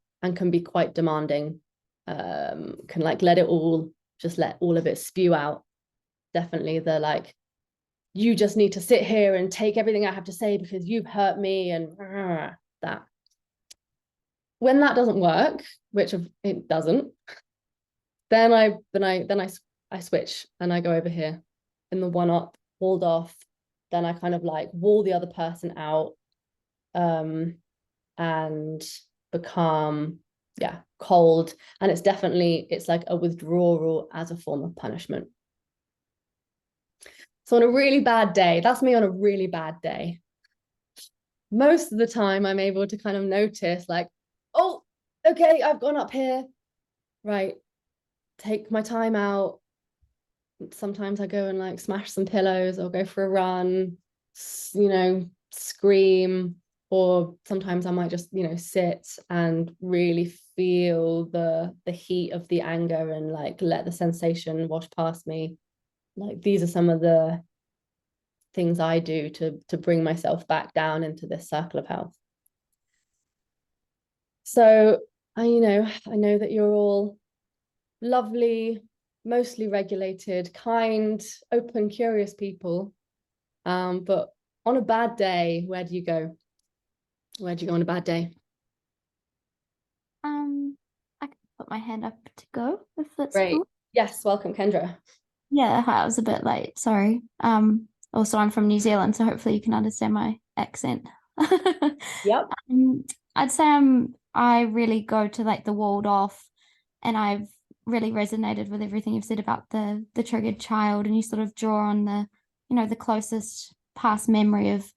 quite demanding. Can like let it all, just let all of it spew out. Definitely the like, you just need to sit here and take everything I have to say because you've hurt me, and that. When that doesn't work, which it doesn't, then I switch and I go over here in the one up, walled off. Then I kind of like wall the other person out, and become, yeah, cold. And it's like a withdrawal as a form of punishment. So on a really bad day, that's me on a really bad day. Most of the time I'm able to kind of notice like, oh, okay, I've gone up here. Right. Take my time out. Sometimes I go and like smash some pillows or go for a run, scream, or sometimes I might just, sit and really feel the heat of the anger and like let the sensation wash past me. Like these are some of the things I do to bring myself back down into this circle of health. So I know that you're all lovely, mostly regulated, kind, open, curious people. But on a bad day, where do you go? Where do you go on a bad day? I can put my hand up to go if that's Great. cool. Yes, welcome, Kendra. Yeah, hi, I was a bit late, sorry. Also I'm from New Zealand, so hopefully you can understand my accent. Yep. I'd say I really go to like the walled off, and I've really resonated with everything you've said about the triggered child, and you sort of draw on the closest past memory of,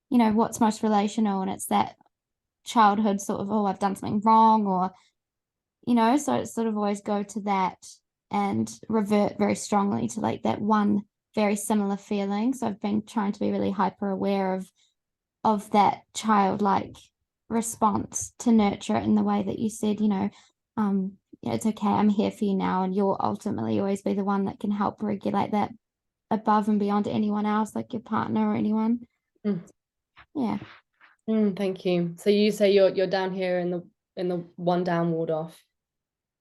what's most relational, and it's that childhood sort of, oh, I've done something wrong, or so it's sort of always go to that and revert very strongly to like that one very similar feeling. So I've been trying to be really hyper aware of that childlike response to nurture it in the way that you said, it's okay, I'm here for you now, and you'll ultimately always be the one that can help regulate that above and beyond anyone else, like your partner or anyone. Mm. Yeah. Thank you. So you say you're down here in the one down ward off.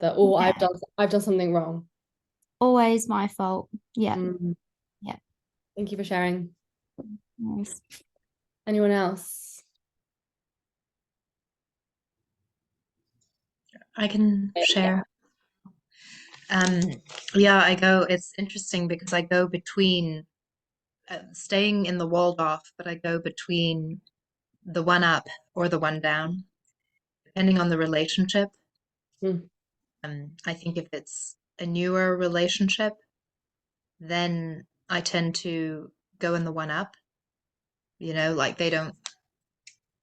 That, oh, Yeah. I've done something wrong. Always my fault. Yeah. Yeah. Thank you for sharing. Nice. Anyone else? I can Yeah. share. Um, yeah, it's interesting because I go between staying in the walled off, but I go between the one up or the one down, depending on the relationship. Mm. I think if it's a newer relationship, then I tend to go in the one up. Like they don't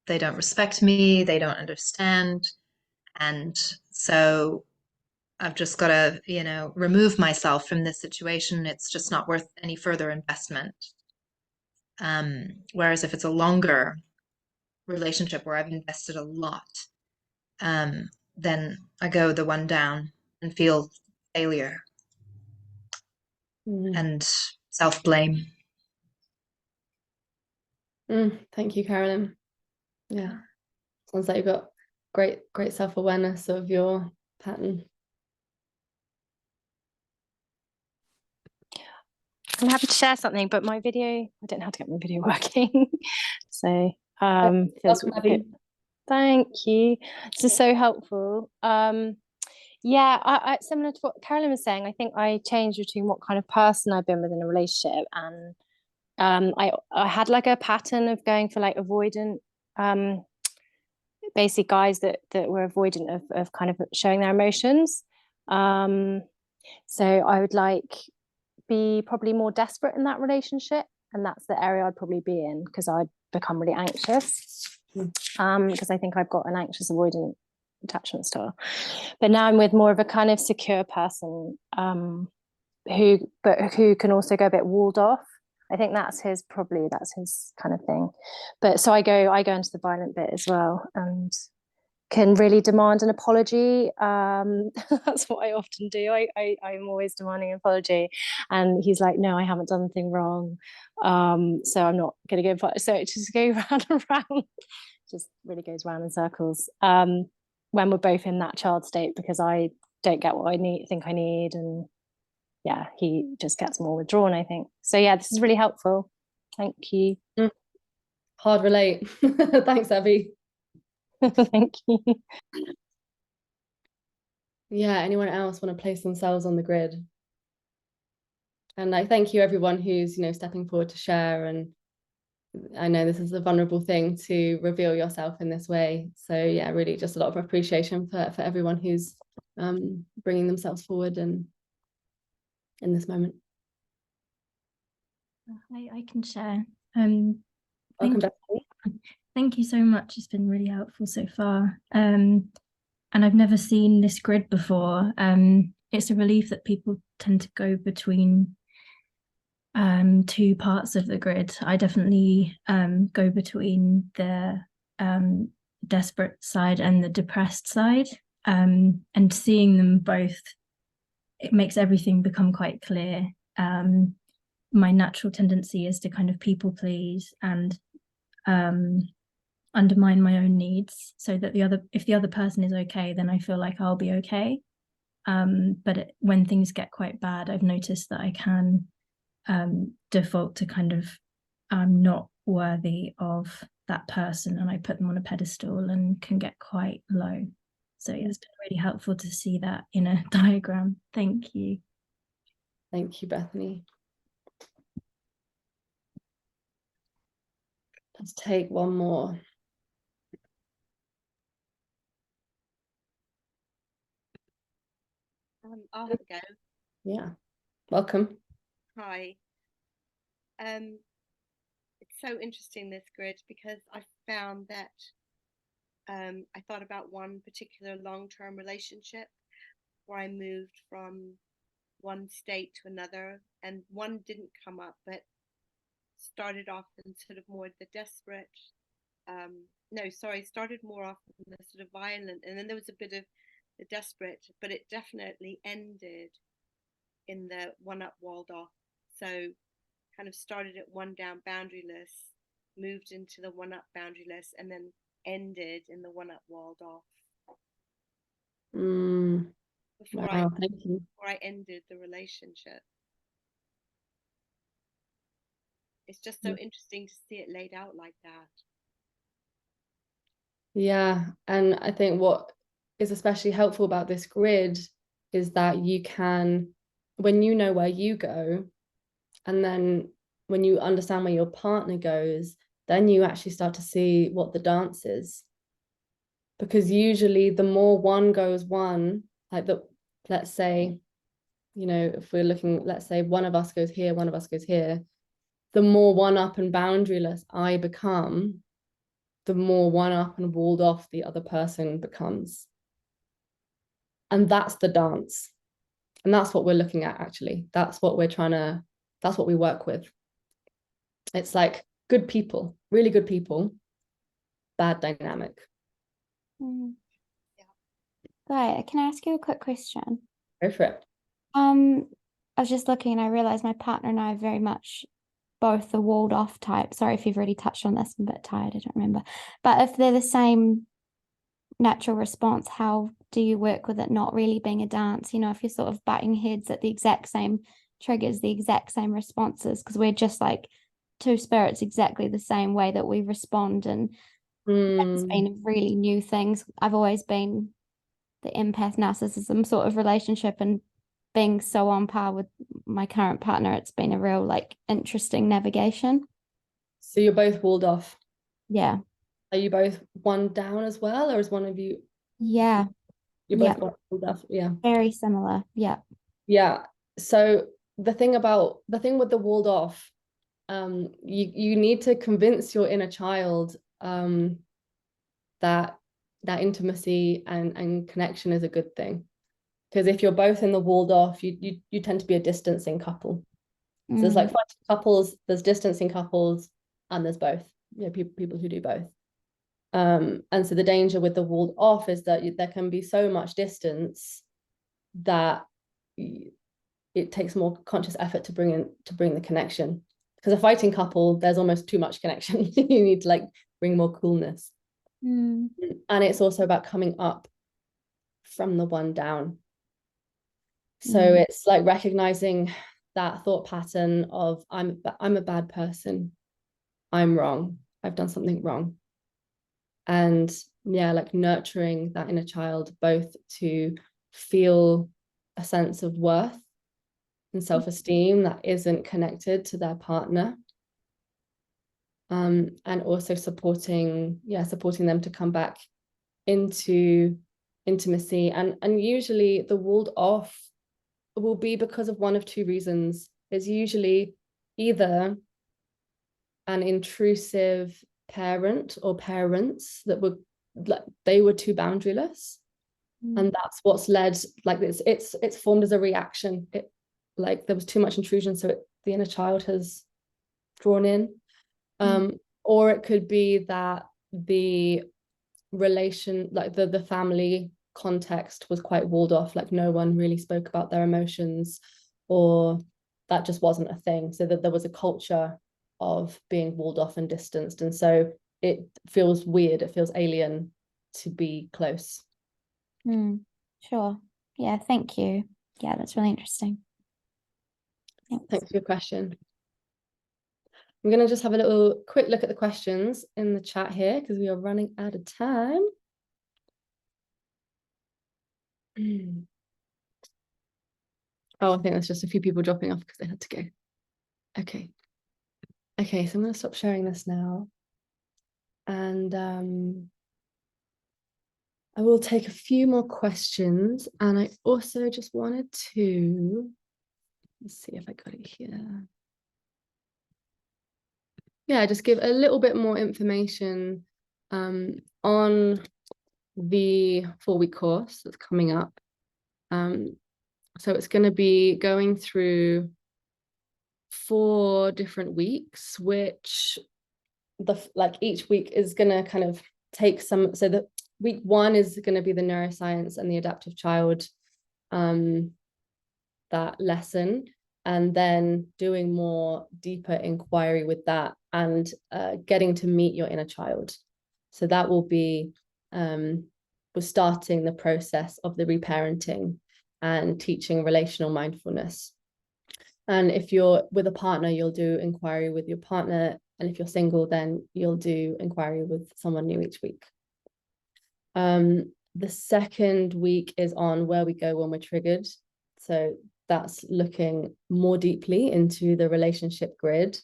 respect me, they don't understand, and so I've just got to, remove myself from this situation. It's just not worth any further investment. Whereas if it's a longer relationship where I've invested a lot, then I go the one down and feel failure and self-blame. Thank you, Carolyn. Yeah. Sounds like you've got great self-awareness of your pattern. I'm happy to share something, but my video, I don't know how to get my video working. So Welcome, Abby. Thank you. This is so helpful. Yeah, I similar to what Carolyn was saying, I think I changed between what kind of person I've been within a relationship, and I had like a pattern of going for like avoidant, basically guys that were avoidant of kind of showing their emotions. So I would like be probably more desperate in that relationship, and that's the area I'd probably be in, because I'd become really anxious. Because I think I've got an anxious avoidant attachment style. But now I'm with more of a kind of secure person, who can also go a bit walled off. I think that's his kind of thing. But so I go into the violent bit as well, and can really demand an apology. That's what I often do. I'm always demanding an apology, and he's like, no, I haven't done anything wrong, so I'm not going to go. So it just goes round and round, just really goes round in circles, when we're both in that child state, because I don't get what I think I need, and yeah, he just gets more withdrawn, I think. So yeah, this is really helpful. Thank you. Hard relate. Thanks, Abby. Thank you. Yeah, anyone else want to place themselves on the grid? And I thank you everyone who's, stepping forward to share. And I know this is a vulnerable thing to reveal yourself in this way. So yeah, really just a lot of appreciation for everyone who's bringing themselves forward and in this moment. I can share. Welcome back. Thank you so much. It's been really helpful so far. And I've never seen this grid before. It's a relief that people tend to go between two parts of the grid. I definitely go between the desperate side and the depressed side. And seeing them both, it makes everything become quite clear. My natural tendency is to kind of people please and undermine my own needs, so that if the other person is okay, then I feel like I'll be okay. But when things get quite bad, I've noticed that I can default to kind of, I'm not worthy of that person, and I put them on a pedestal and can get quite low. So yeah, it's been really helpful to see that in a diagram. Thank you. Thank you, Bethany. Let's take one more. I'll have a go. Yeah, welcome. Hi. It's so interesting, this grid, because I found that I thought about one particular long-term relationship where I moved from one state to another, and one didn't come up, but started off in sort of more the desperate, started more off in the sort of violent, and then there was a bit of the desperate, but it definitely ended in the one up walled off. So kind of started at one down boundaryless, moved into the one up boundaryless, and then ended in the one up walled off. Before I ended the relationship. It's just so interesting to see it laid out like that. Yeah, and I think what is especially helpful about this grid is that you can, when you know where you go, and then when you understand where your partner goes, then you actually start to see what the dance is. Because usually the more one goes one, let's say, if we're looking, let's say one of us goes here, one of us goes here, the more one up and boundaryless I become, the more one up and walled off the other person becomes. And that's the dance. And that's what we're looking at, actually. That's what we work with. It's like good people, really good people, bad dynamic. Yeah. Right, can I ask you a quick question? Go for it. I was just looking and I realized my partner and I are very much both the walled off type. Sorry if you've already touched on this, I'm a bit tired, I don't remember. But if they're the same natural response, how do you work with it not really being a dance? If you're sort of batting heads at the exact same triggers, the exact same responses, because we're just like two spirits exactly the same way that we respond. And that's been a really new things. I've always been the empath narcissism sort of relationship, and being so on par with my current partner, it's been a real interesting navigation. So you're both walled off? Yeah. Are you both one down as well, or is one of you? Yeah. You're both walled off. Yeah. Very similar. Yeah. Yeah. So the thing with the walled off you need to convince your inner child that intimacy and connection is a good thing. Because if you're both in the walled off, you tend to be a distancing couple. So there's like fighting couples, there's distancing couples, and there's both. People who do both. And so the danger with the walled off is that there can be so much distance that it takes more conscious effort to bring the connection. Because a fighting couple, there's almost too much connection. You need to like bring more coolness. And it's also about coming up from the one down. So it's like recognizing that thought pattern of I'm a bad person, I'm wrong, I've done something wrong. And yeah, like nurturing that inner child, both to feel a sense of worth and self-esteem that isn't connected to their partner, and also supporting them to come back into intimacy. And usually the walled off will be because of one of two reasons. It's usually either an intrusive parent or parents that were like they were too boundaryless, and that's what's led, like it's formed as a reaction. It like there was too much intrusion, so the inner child has drawn in. Or it could be that the relation, like the family context was quite walled off, like no one really spoke about their emotions, or that just wasn't a thing, so that there was a culture of being walled off and distanced, and so it feels weird, it feels alien to be close. Sure. Yeah, thank you. Yeah, that's really interesting. Thanks for your question. I'm going to just have a little quick look at the questions in the chat here because we are running out of time. Oh, I think there's just a few people dropping off because they had to go. Okay, so I'm going to stop sharing this now. And I will take a few more questions. And I also just wanted to, let's see if I got it here. Yeah, just give a little bit more information on the 4-week course that's coming up. So it's going to be going through 4 different weeks, which each week is going to kind of take some. So the week 1 is going to be the neuroscience and the adaptive child, that lesson, and then doing more deeper inquiry with that, and getting to meet your inner child. So that will be we're starting the process of the reparenting and teaching relational mindfulness. And if you're with a partner, you'll do inquiry with your partner, and if you're single, then you'll do inquiry with someone new each week. The second week is on where we go when we're triggered. So that's looking more deeply into the relationship grid,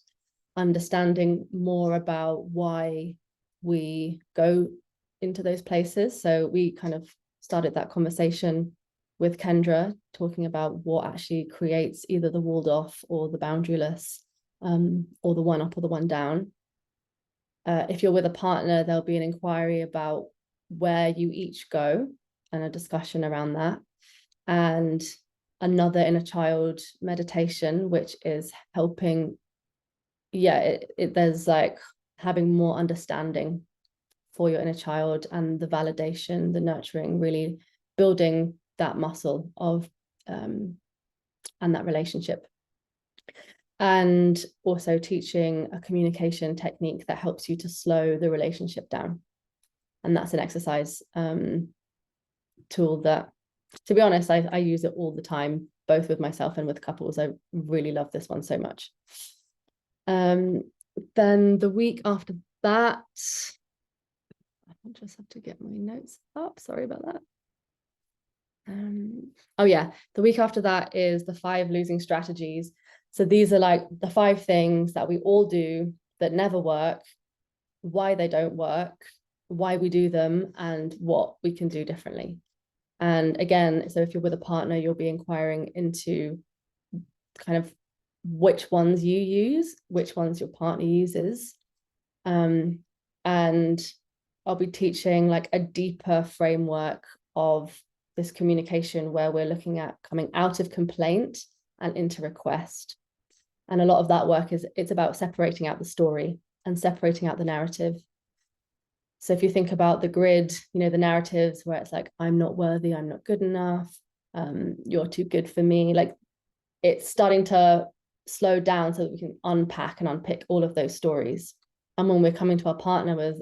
understanding more about why we go into those places. So we kind of started that conversation with Kendra, talking about what actually creates either the walled off or the boundaryless, or the one up or the one down. If you're with a partner, there'll be an inquiry about where you each go and a discussion around that. And another inner child meditation, which is helping, there's like having more understanding for your inner child, and the validation, the nurturing, really building that muscle of and that relationship. And also teaching a communication technique that helps you to slow the relationship down. And that's an exercise tool that, to be honest, I use it all the time, both with myself and with couples. I really love this one so much. Then the week after that, I just have to get my notes up. Sorry about that. Oh yeah, the week after that is the 5 losing strategies. So these are like the 5 things that we all do that never work, why they don't work, why we do them, and what we can do differently. And again, so if you're with a partner, you'll be inquiring into kind of which ones you use, which ones your partner uses. And I'll be teaching like a deeper framework of this communication where we're looking at coming out of complaint and into request. And a lot of that work it's about separating out the story and separating out the narrative. So if you think about the grid, you know, the narratives where it's like, I'm not worthy, I'm not good enough, you're too good for me, like it's starting to slow down so that we can unpack and unpick all of those stories. And when we're coming to our partner with,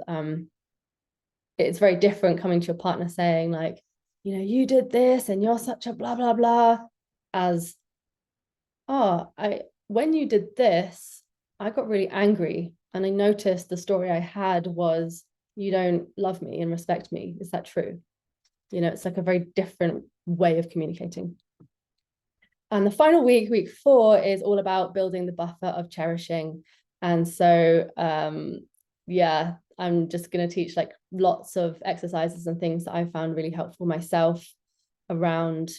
it's very different coming to your partner saying like, you know, you did this and you're such a blah, blah, blah, as, oh, when you did this, I got really angry and I noticed the story I had was, you don't love me and respect me. Is that true? You know, it's like a very different way of communicating. And the final week, week 4, is all about building the buffer of cherishing. And so, yeah, I'm just going to teach like lots of exercises and things that I found really helpful myself around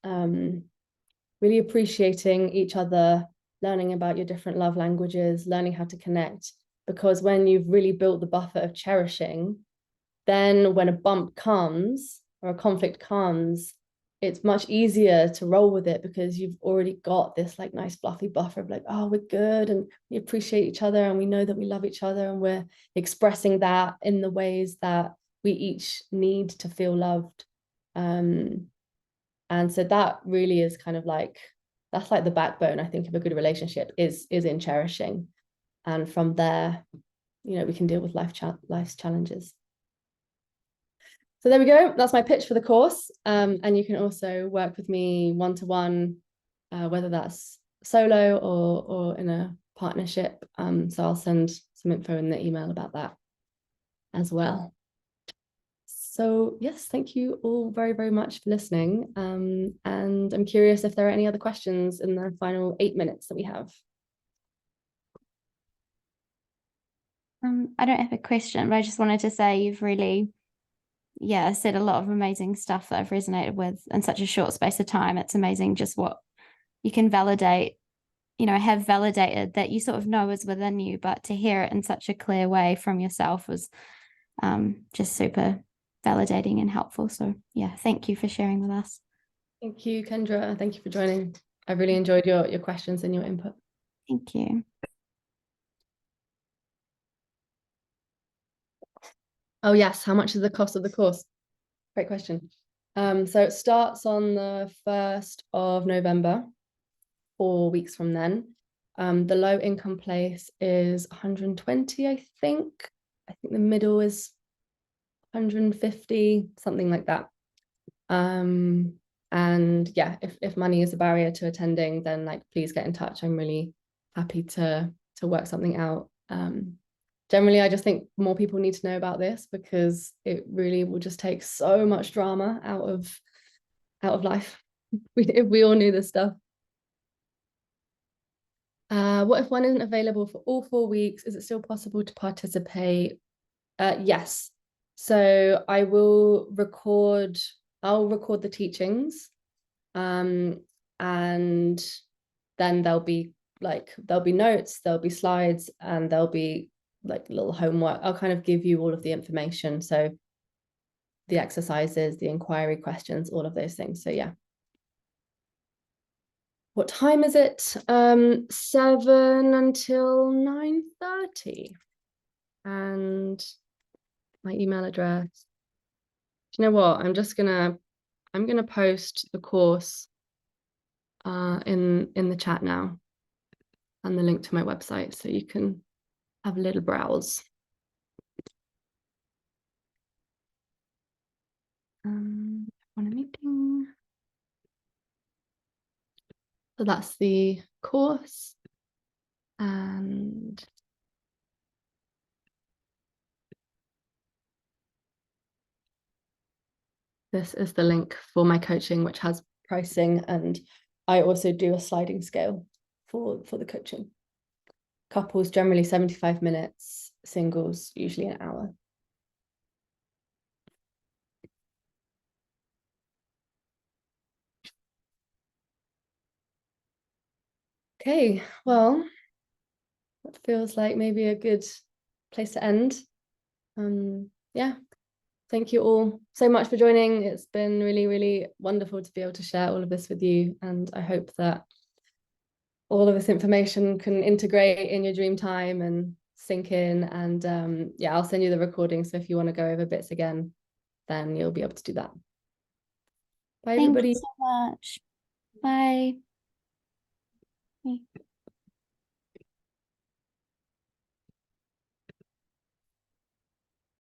really appreciating each other, learning about your different love languages, learning how to connect. Because when you've really built the buffer of cherishing, then when a bump comes or a conflict comes, it's much easier to roll with it because you've already got this like nice fluffy buffer of like, oh, we're good and we appreciate each other and we know that we love each other and we're expressing that in the ways that we each need to feel loved. And so that really is kind of like, that's like the backbone, I think, of a good relationship is in cherishing. And from there, you know, we can deal with life's challenges. So there we go. That's my pitch for the course. And you can also work with me one-to-one, whether that's solo or in a partnership. So I'll send some info in the email about that as well. So yes, thank you all very, very much for listening. And I'm curious if there are any other questions in the final 8 minutes that we have. I don't have a question, but I just wanted to say you've really, said a lot of amazing stuff that I've resonated with in such a short space of time. It's amazing just what you can validate, have validated that you sort of know is within you, but to hear it in such a clear way from yourself was just super validating and helpful. So yeah, thank you for sharing with us. Thank you, Kendra. Thank you for joining. I really enjoyed your questions and your input. Thank you. Oh yes, how much is the cost of the course? Great question. So it starts on the 1st of November, 4 weeks from then. The low income place is 120, I think. I think the middle is 150, something like that. And yeah, if money is a barrier to attending, then like please get in touch. I'm really happy to work something out. Generally, I just think more people need to know about this because it really will just take so much drama out of life if we all knew this stuff. What if one isn't available for all 4 weeks? Is it still possible to participate? Yes. So I'll record the teachings, and then there'll be notes, there'll be slides, and there'll be like little homework. I'll kind of give you all of the information. So the exercises, the inquiry questions, all of those things. So yeah. What time is it? 7 until 9:30. And my email address. Do you know what? I'm gonna post the course in the chat now and the link to my website so you can have a little browse. On a meeting. So that's the course, and this is the link for my coaching, which has pricing, and I also do a sliding scale for the coaching. Couples generally 75 minutes, singles usually an hour. Okay, well, that feels like maybe a good place to end. Yeah, thank you all so much for joining. It's been really, really wonderful to be able to share all of this with you, and I hope that all of this information can integrate in your dream time and sink in. And yeah, I'll send you the recording, so if you want to go over bits again, then you'll be able to do that. Bye, Thank everybody. you so much. Bye.